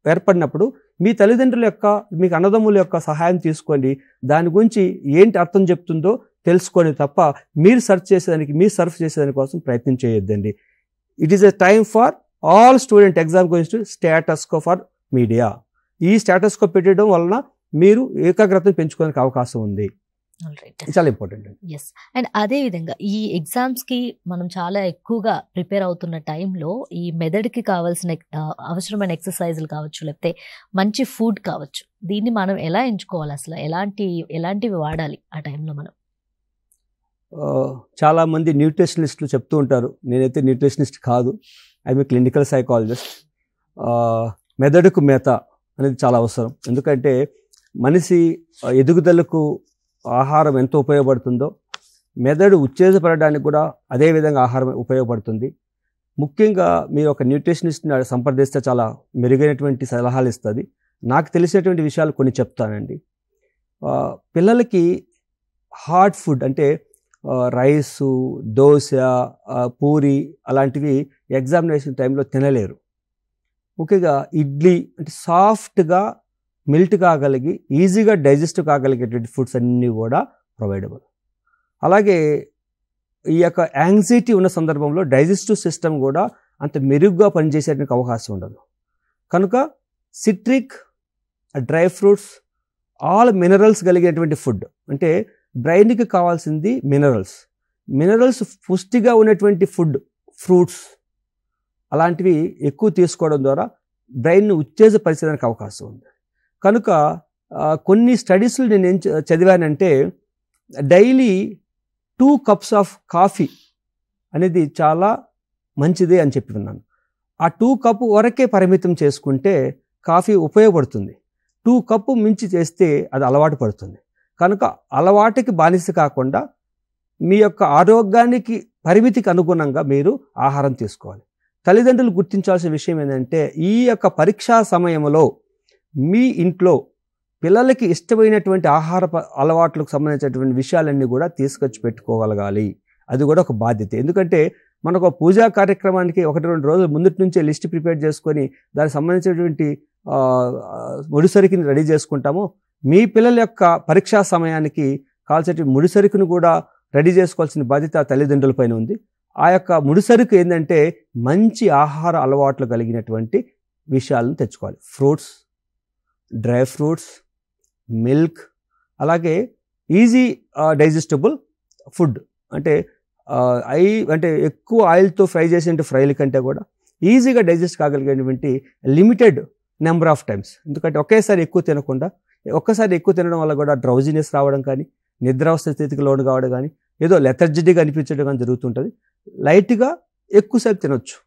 ఏర్పడినప్పుడు మీ తల్లిదండ్రుల యొక్క మీకు అన్నదమ్ముల యొక్క సహాయం తీసుకోండి. దాని గురించి ఏంటి అర్థం చెప్తుందో తెలుసుకోండి తప్ప మీరు సర్చ్ చేసేదాని కోసం ప్రయత్నం చేయొద్దండి. It is a time for all student exam goings to status quo for media. ఈ స్టేటస్ కో పెట్టడం వలన మీరు ఏకాగ్రతను పెంచుకోవడానికి అవకాశం ఉంది. చాలా ఇంపార్టెంట్ అండి. ఎస్. అండ్ అదేవిధంగా ఈ ఎగ్జామ్స్కి మనం చాలా ఎక్కువగా ప్రిపేర్ అవుతున్న టైంలో ఈ మెదడుకి కావాల్సిన అవసరమైన ఎక్సర్సైజులు కావచ్చు, లేకపోతే మంచి ఫుడ్ కావచ్చు, దీన్ని మనం ఎలా ఎంచుకోవాలి? అసలు ఎలాంటివి వాడాలి ఆ టైంలో మనం? చాలామంది న్యూట్రిషనిస్టులు చెప్తూ ఉంటారు. నేనైతే న్యూట్రిషనిస్ట్ కాదు, ఐఎమ్ ఏ క్లినికల్ సైకాలజిస్ట్. మెదడుకు మేత అనేది చాలా అవసరం. ఎందుకంటే మనిషి ఎదుగుదలకు ఆహారం ఎంత ఉపయోగపడుతుందో మెదడు ఉత్తేజపడడానికి కూడా అదేవిధంగా ఆహారం ఉపయోగపడుతుంది. ముఖ్యంగా మీరు ఒక న్యూట్రిషనిస్ట్ని సంప్రదిస్తే చాలా మెరుగైనటువంటి సలహాలు ఇస్తుంది. నాకు తెలిసినటువంటి విషయాలు కొన్ని చెప్తానండి. పిల్లలకి హార్డ్ ఫుడ్ అంటే రైసు, దోశ, పూరి అలాంటివి ఎగ్జామినేషన్ టైంలో తినలేరు. ముఖ్యంగా ఇడ్లీ అంటే సాఫ్ట్గా మెల్ట్ కాగలిగి ఈజీగా డైజెస్ట్ కాగలిగేటువంటి ఫుడ్స్ అన్నీ కూడా ప్రొవైడబుల్. అలాగే ఈ యొక్క యాంగ్జైటీ ఉన్న సందర్భంలో డైజెస్టివ్ సిస్టమ్ కూడా అంత మెరుగ్గా పనిచేసేటువంటి అవకాశం ఉండదు. కనుక citric, dry fruits, all minerals కలిగేటువంటి ఫుడ్ అంటే బ్రెయిన్కి కావాల్సింది మినరల్స్ పుష్టిగా ఉన్నటువంటి ఫుడ్, ఫ్రూట్స్ అలాంటివి ఎక్కువ తీసుకోవడం ద్వారా బ్రెయిన్ను ఉత్తేజపరిచేదానికి అవకాశం ఉంది. కనుక కొన్ని స్టడీస్లో నేను ఏం చదివానంటే డైలీ 2 cups ఆఫ్ కాఫీ అనేది చాలా మంచిది అని చెప్పి విన్నాను. ఆ 2 cup వరకే పరిమితం చేసుకుంటే కాఫీ ఉపయోగపడుతుంది. 2 cup మించి చేస్తే అది అలవాటు పడుతుంది. కనుక అలవాటుకి బానిస కాకుండా మీ యొక్క ఆరోగ్యానికి పరిమితికి అనుగుణంగా మీరు ఆహారం తీసుకోవాలి. తల్లిదండ్రులు గుర్తించాల్సిన విషయం ఏంటంటే ఈ యొక్క పరీక్షా సమయంలో మీ ఇంట్లో పిల్లలకి ఇష్టమైనటువంటి ఆహార అలవాట్లకు సంబంధించినటువంటి విషయాలన్నీ కూడా తీసుకొచ్చి పెట్టుకోగలగాలి. అది కూడా ఒక బాధ్యత. ఎందుకంటే మనకు పూజా కార్యక్రమానికి 1-2 రోజుల ముందు నుంచే లిస్ట్ ప్రిపేర్ చేసుకొని దానికి సంబంధించినటువంటి ముడిసరికిని రెడీ చేసుకుంటామో మీ పిల్లల యొక్క పరీక్షా సమయానికి కావాల్సిన ముడిసరుకును కూడా రెడీ చేసుకోవాల్సిన బాధ్యత తల్లిదండ్రుల పైన ఉంది. ఆ యొక్క ముడిసరుకు ఏంటంటే మంచి ఆహార అలవాట్లు కలిగినటువంటి విషయాలను తెచ్చుకోవాలి. ఫ్రూట్స్, డ్రై ఫ్రూట్స్, మిల్క్, అలాగే ఈజీ డైజెస్టబుల్ ఫుడ్ అంటే ఎక్కువ ఆయిల్తో ఫ్రై చేసే ఫ్రైల కంటే కూడా ఈజీగా డైజెస్ట్ కాగలిగేటువంటి లిమిటెడ్ నెంబర్ ఆఫ్ టైమ్స్. ఎందుకంటే ఒకేసారి ఎక్కువ తినకుండా, ఒక్కసారి ఎక్కువ తినడం వల్ల కూడా డ్రౌజినెస్ రావడం కానీ, నిద్రావస్థ స్థితికి లోను కావడం కానీ, ఏదో లెథర్జిటీగా అనిపించడం కానీ జరుగుతుంటుంది. లైట్గా ఎక్కువసేపు తినొచ్చు,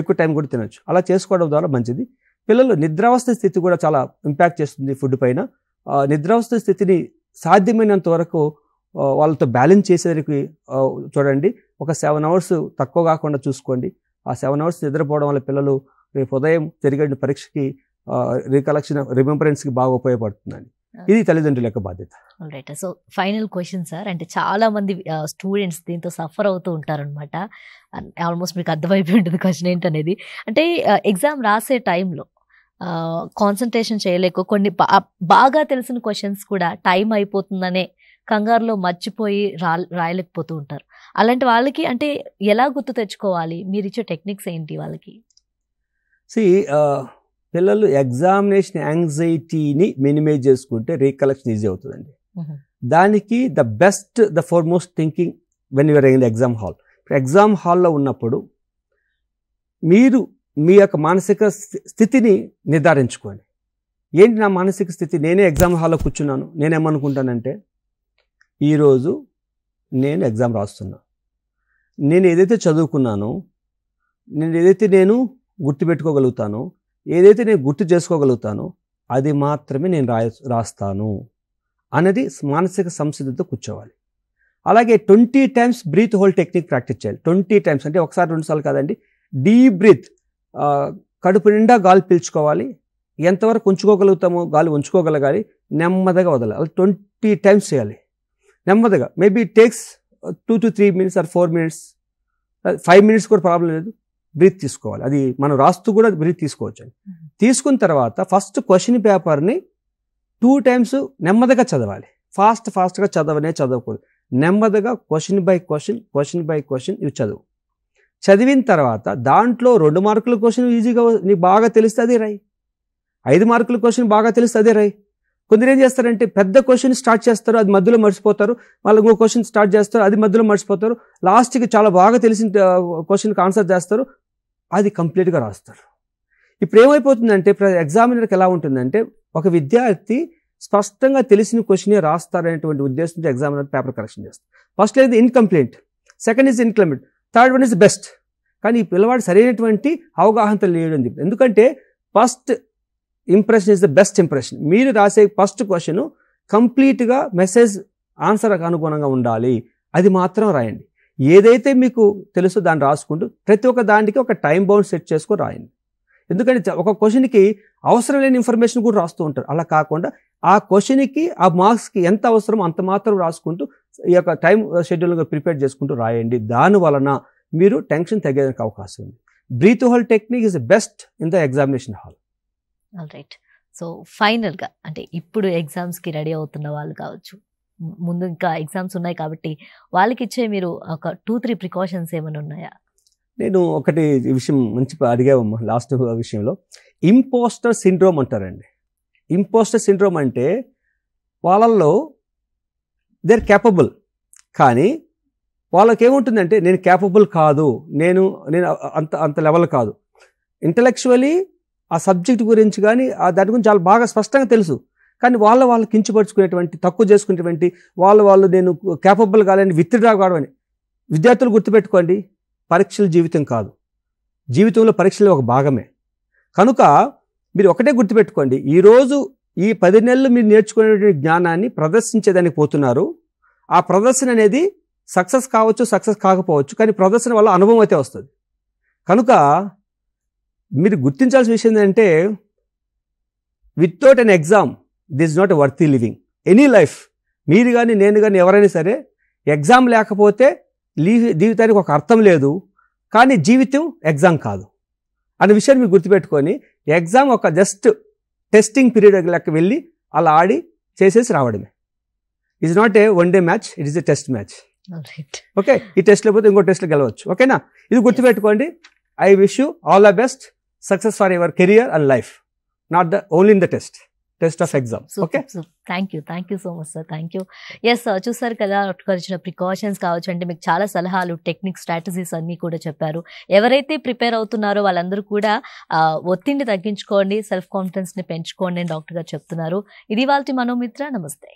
ఎక్కువ టైం కూడా తినొచ్చు. అలా చేసుకోవడం ద్వారా మంచిది. పిల్లలు నిద్రావస్థ స్థితి కూడా చాలా ఇంపాక్ట్ చేస్తుంది ఫుడ్ పైన. నిద్రావస్థ స్థితిని సాధ్యమైనంత వరకు వాళ్ళతో బ్యాలెన్స్ చేసేదానికి చూడండి. ఒక 7 hours తక్కువ కాకుండా చూసుకోండి. ఆ 7 hours నిద్రపోవడం వల్ల పిల్లలు రేపు ఉదయం జరిగే పరీక్షకి రిమెంబరెన్స్కి బాగా ఉపయోగపడుతుందండి. ఇది తల్లిదండ్రుల యొక్క బాధ్యత. Right. So final question sir, అంటే చాలా మంది స్టూడెంట్స్ దీంతో సఫర్ అవుతూ ఉంటారనమాట. ఆల్మోస్ట్ మీకు అర్థమైపోయి ఉంటుంది క్వశ్చన్ ఏంటనేది. అంటే ఎగ్జామ్ రాసే టైంలో కాన్సన్ట్రేషన్ చేయలేక కొన్ని బాగా తెలిసిన క్వశ్చన్స్ కూడా టైం అయిపోతుందనే కంగారులో మర్చిపోయి రాయలేకపోతూ ఉంటారు. అలాంటి వాళ్ళకి అంటే ఎలా గుర్తు తెచ్చుకోవాలి? మీరు ఇచ్చే టెక్నిక్స్ ఏంటి వాళ్ళకి? పిల్లలు ఎగ్జామినేషన్ యాంగ్జైటీని మినిమైజ్ చేసుకుంటే రీకలెక్షన్ ఈజీ అవుతుందండి. దానికి the foremost thinking when you're in the exam hall. Exam హాల్లో ఉన్నప్పుడు మీరు మీ యొక్క మానసిక స్థితిని నిర్ధారించుకోండి. ఏంటి నా మానసిక స్థితి? నేనే ఎగ్జామ్ హాల్లో కూర్చున్నాను, నేనేమనుకుంటానంటే ఈరోజు నేను ఎగ్జామ్ రాస్తున్నా, నేను ఏదైతే చదువుకున్నానో, నేను గుర్తుపెట్టుకోగలుగుతానో, ఏదైతే నేను గుర్తు చేసుకోగలుగుతానో అది మాత్రమే నేను రాస్తాను అనేది మానసిక సంసిద్ధతో కూర్చోవాలి. అలాగే 20 times breath hold technique practice చేయాలి. 20 times అంటే ఒకసారి 2 సార్లు కాదండి. డీప్ బ్రీత్, కడుపు నిండా గాలి పీల్చుకోవాలి. ఎంతవరకు ఉంచుకోగలుగుతామో గాలి ఉంచుకోగలగాలి, నెమ్మదిగా వదలాలి. అలా 20 times చేయాలి నెమ్మదిగా. Maybe it takes 2 to 3 minutes or 4 minutes, 5 minutes కూడా ప్రాబ్లం లేదు. బ్రీత్ తీసుకోవాలి. అది మనం రాస్తూ కూడా బ్రీత్ తీసుకోవచ్చు అండి. తీసుకున్న తర్వాత ఫస్ట్ క్వశ్చన్ పేపర్ని 2 times నెమ్మదిగా చదవాలి. ఫాస్ట్గా చదవకూడదు. నెమ్మదిగా క్వశ్చన్ బై క్వశ్చన్ ఇవి చదివిన తర్వాత దాంట్లో 2 మార్కుల క్వశ్చన్ ఈజీగా నీకు బాగా తెలిస్తే అదే రాయి, 5 మార్కుల క్వశ్చన్ బాగా తెలిస్తే అదే రాయి. కొందరు ఏం చేస్తారంటే పెద్ద క్వశ్చన్ స్టార్ట్ చేస్తారు, అది మధ్యలో మర్చిపోతారు. మళ్ళీ ఇంకో క్వశ్చన్ స్టార్ట్ చేస్తారు, అది మధ్యలో మర్చిపోతారు. లాస్ట్కి చాలా బాగా తెలిసిన క్వశ్చన్కి ఆన్సర్ చేస్తారు, అది కంప్లీట్గా రాస్తారు. ఇప్పుడు ఏమైపోతుందంటే ఎగ్జామినర్కి ఎలా ఉంటుందంటే ఒక విద్యార్థి స్పష్టంగా తెలిసిన క్వశ్చనే రాస్తారనేటువంటి ఉద్దేశంతో ఎగ్జామినర్ పేపర్ కరెక్షన్ చేస్తారు. ఫస్ట్ లేదు incomplete, second is incomplete, third one is best. కానీ ఈ పిల్లవాడు సరైనటువంటి అవగాహన లేదని చెప్పి, ఎందుకంటే first impression is the best impression. మీరు రాసే ఫస్ట్ క్వశ్చన్ కంప్లీట్గా మెసేజ్ ఆన్సర్ అనుగుణంగా ఉండాలి, అది మాత్రం రాయండి. ఏదైతే మీకు తెలుసో దాన్ని రాసుకుంటూ ప్రతి ఒక్క దానికి ఒక టైం బౌండ్ సెట్ చేసుకొని రాయండి. ఎందుకంటే ఒక క్వశ్చన్కి అవసరం లేని ఇన్ఫర్మేషన్ కూడా రాస్తూ ఉంటారు. అలా కాకుండా ఆ క్వశ్చన్కి ఆ మార్క్స్కి ఎంత అవసరమో అంత మాత్రం రాసుకుంటూ ఈ యొక్క టైం షెడ్యూల్గా ప్రిపేర్ చేసుకుంటూ రాయండి. దాని వలన మీరు టెన్షన్ తగ్గేదానికి అవకాశం ఉంది. Breath hold technique is best in the examination hall. All right. So ఫైనల్గా అంటే ఇప్పుడు ఎగ్జామ్స్కి రెడీ అవుతున్న వాళ్ళు కావచ్చు, ముందు ఇంకా ఎగ్జామ్స్ ఉన్నాయి కాబట్టి వాళ్ళకి ఇచ్చే మీరు ఒక 2-3 ప్రికాషన్స్ ఏమైనా ఉన్నాయా? నేను ఒకటి విషయం మంచి అడిగావమ్మా లాస్ట్ విషయంలో. ఇంపోస్టర్ సిండ్రోమ్ అంటారండి. ఇంపోస్టర్ సిండ్రోమ్ అంటే వాళ్ళల్లో దే ఆర్ క్యాపబుల్, కానీ వాళ్ళకి ఏముంటుందంటే నేను క్యాపబుల్ కాదు, నేను అంత లెవెల్ కాదు. ఇంటలెక్చువలీ ఆ సబ్జెక్ట్ గురించి కానీ దాని గురించి చాలా బాగా స్పష్టంగా తెలుసు, కానీ వాళ్ళు కించపరుచుకునేటువంటి, తక్కువ చేసుకునేటువంటి, వాళ్ళు నేను క్యాపబుల్ కాదని విత్డ్రా కావని. విద్యార్థులు గుర్తుపెట్టుకోండి, పరీక్షలు జీవితం కాదు, జీవితంలో పరీక్షలు ఒక భాగమే. కనుక మీరు ఒకటే గుర్తుపెట్టుకోండి, ఈరోజు ఈ 10 నెలలు మీరు నేర్చుకునేటువంటి జ్ఞానాన్ని ప్రదర్శించేదానికి పోతున్నారు. ఆ ప్రదర్శన అనేది సక్సెస్ కావచ్చు, సక్సెస్ కాకపోవచ్చు, కానీ ప్రదర్శన వల్ల అనుభవం అయితే వస్తుంది. కనుక మీరు గుర్తించాల్సిన విషయం ఏంటంటే without an exam this is not a worthy living any life. మీరు కానీ నేను కానీ ఎవరైనా సరే ఎగ్జామ్ లేకపోతే జీవితానికి ఒక అర్థం లేదు. కానీ జీవితం ఎగ్జామ్ కాదు అనే విషయాన్ని మీరు గుర్తుపెట్టుకొని ఎగ్జామ్ ఒక జస్ట్ టెస్టింగ్ పీరియడ్ లెక్క వెళ్ళి అలా ఆడి చేసేసి రావడమే. It is not a one day match, it is a test match. Okay, ఈ టెస్ట్లో పోతే ఇంకో టెస్ట్లో గెలవచ్చు. ఓకేనా, ఇది గుర్తుపెట్టుకోండి. I wish you all the best success for your career and life, not the only in the test of exam. Okay, thank you so much sir. Thank you. Yes sir, చూసారు కదా డాక్టర్ ఇచ్చిన precautions కావచ్చు, అంటే మీకు చాలా సలహాలు, technique, strategies అన్నీ కూడా చెప్పారు. ఎవరైతే ప్రిపేర్ అవుతున్నారో వాళ్ళందరూ కూడా ఒత్తిడిని తగ్గించుకోండి, సెల్ఫ్ కాన్ఫిడెన్స్ని పెంచుకోండి అని డాక్టర్ గారు చెప్తున్నారు. ఇది వాళ్ళ మనోమిత్ర. నమస్తే.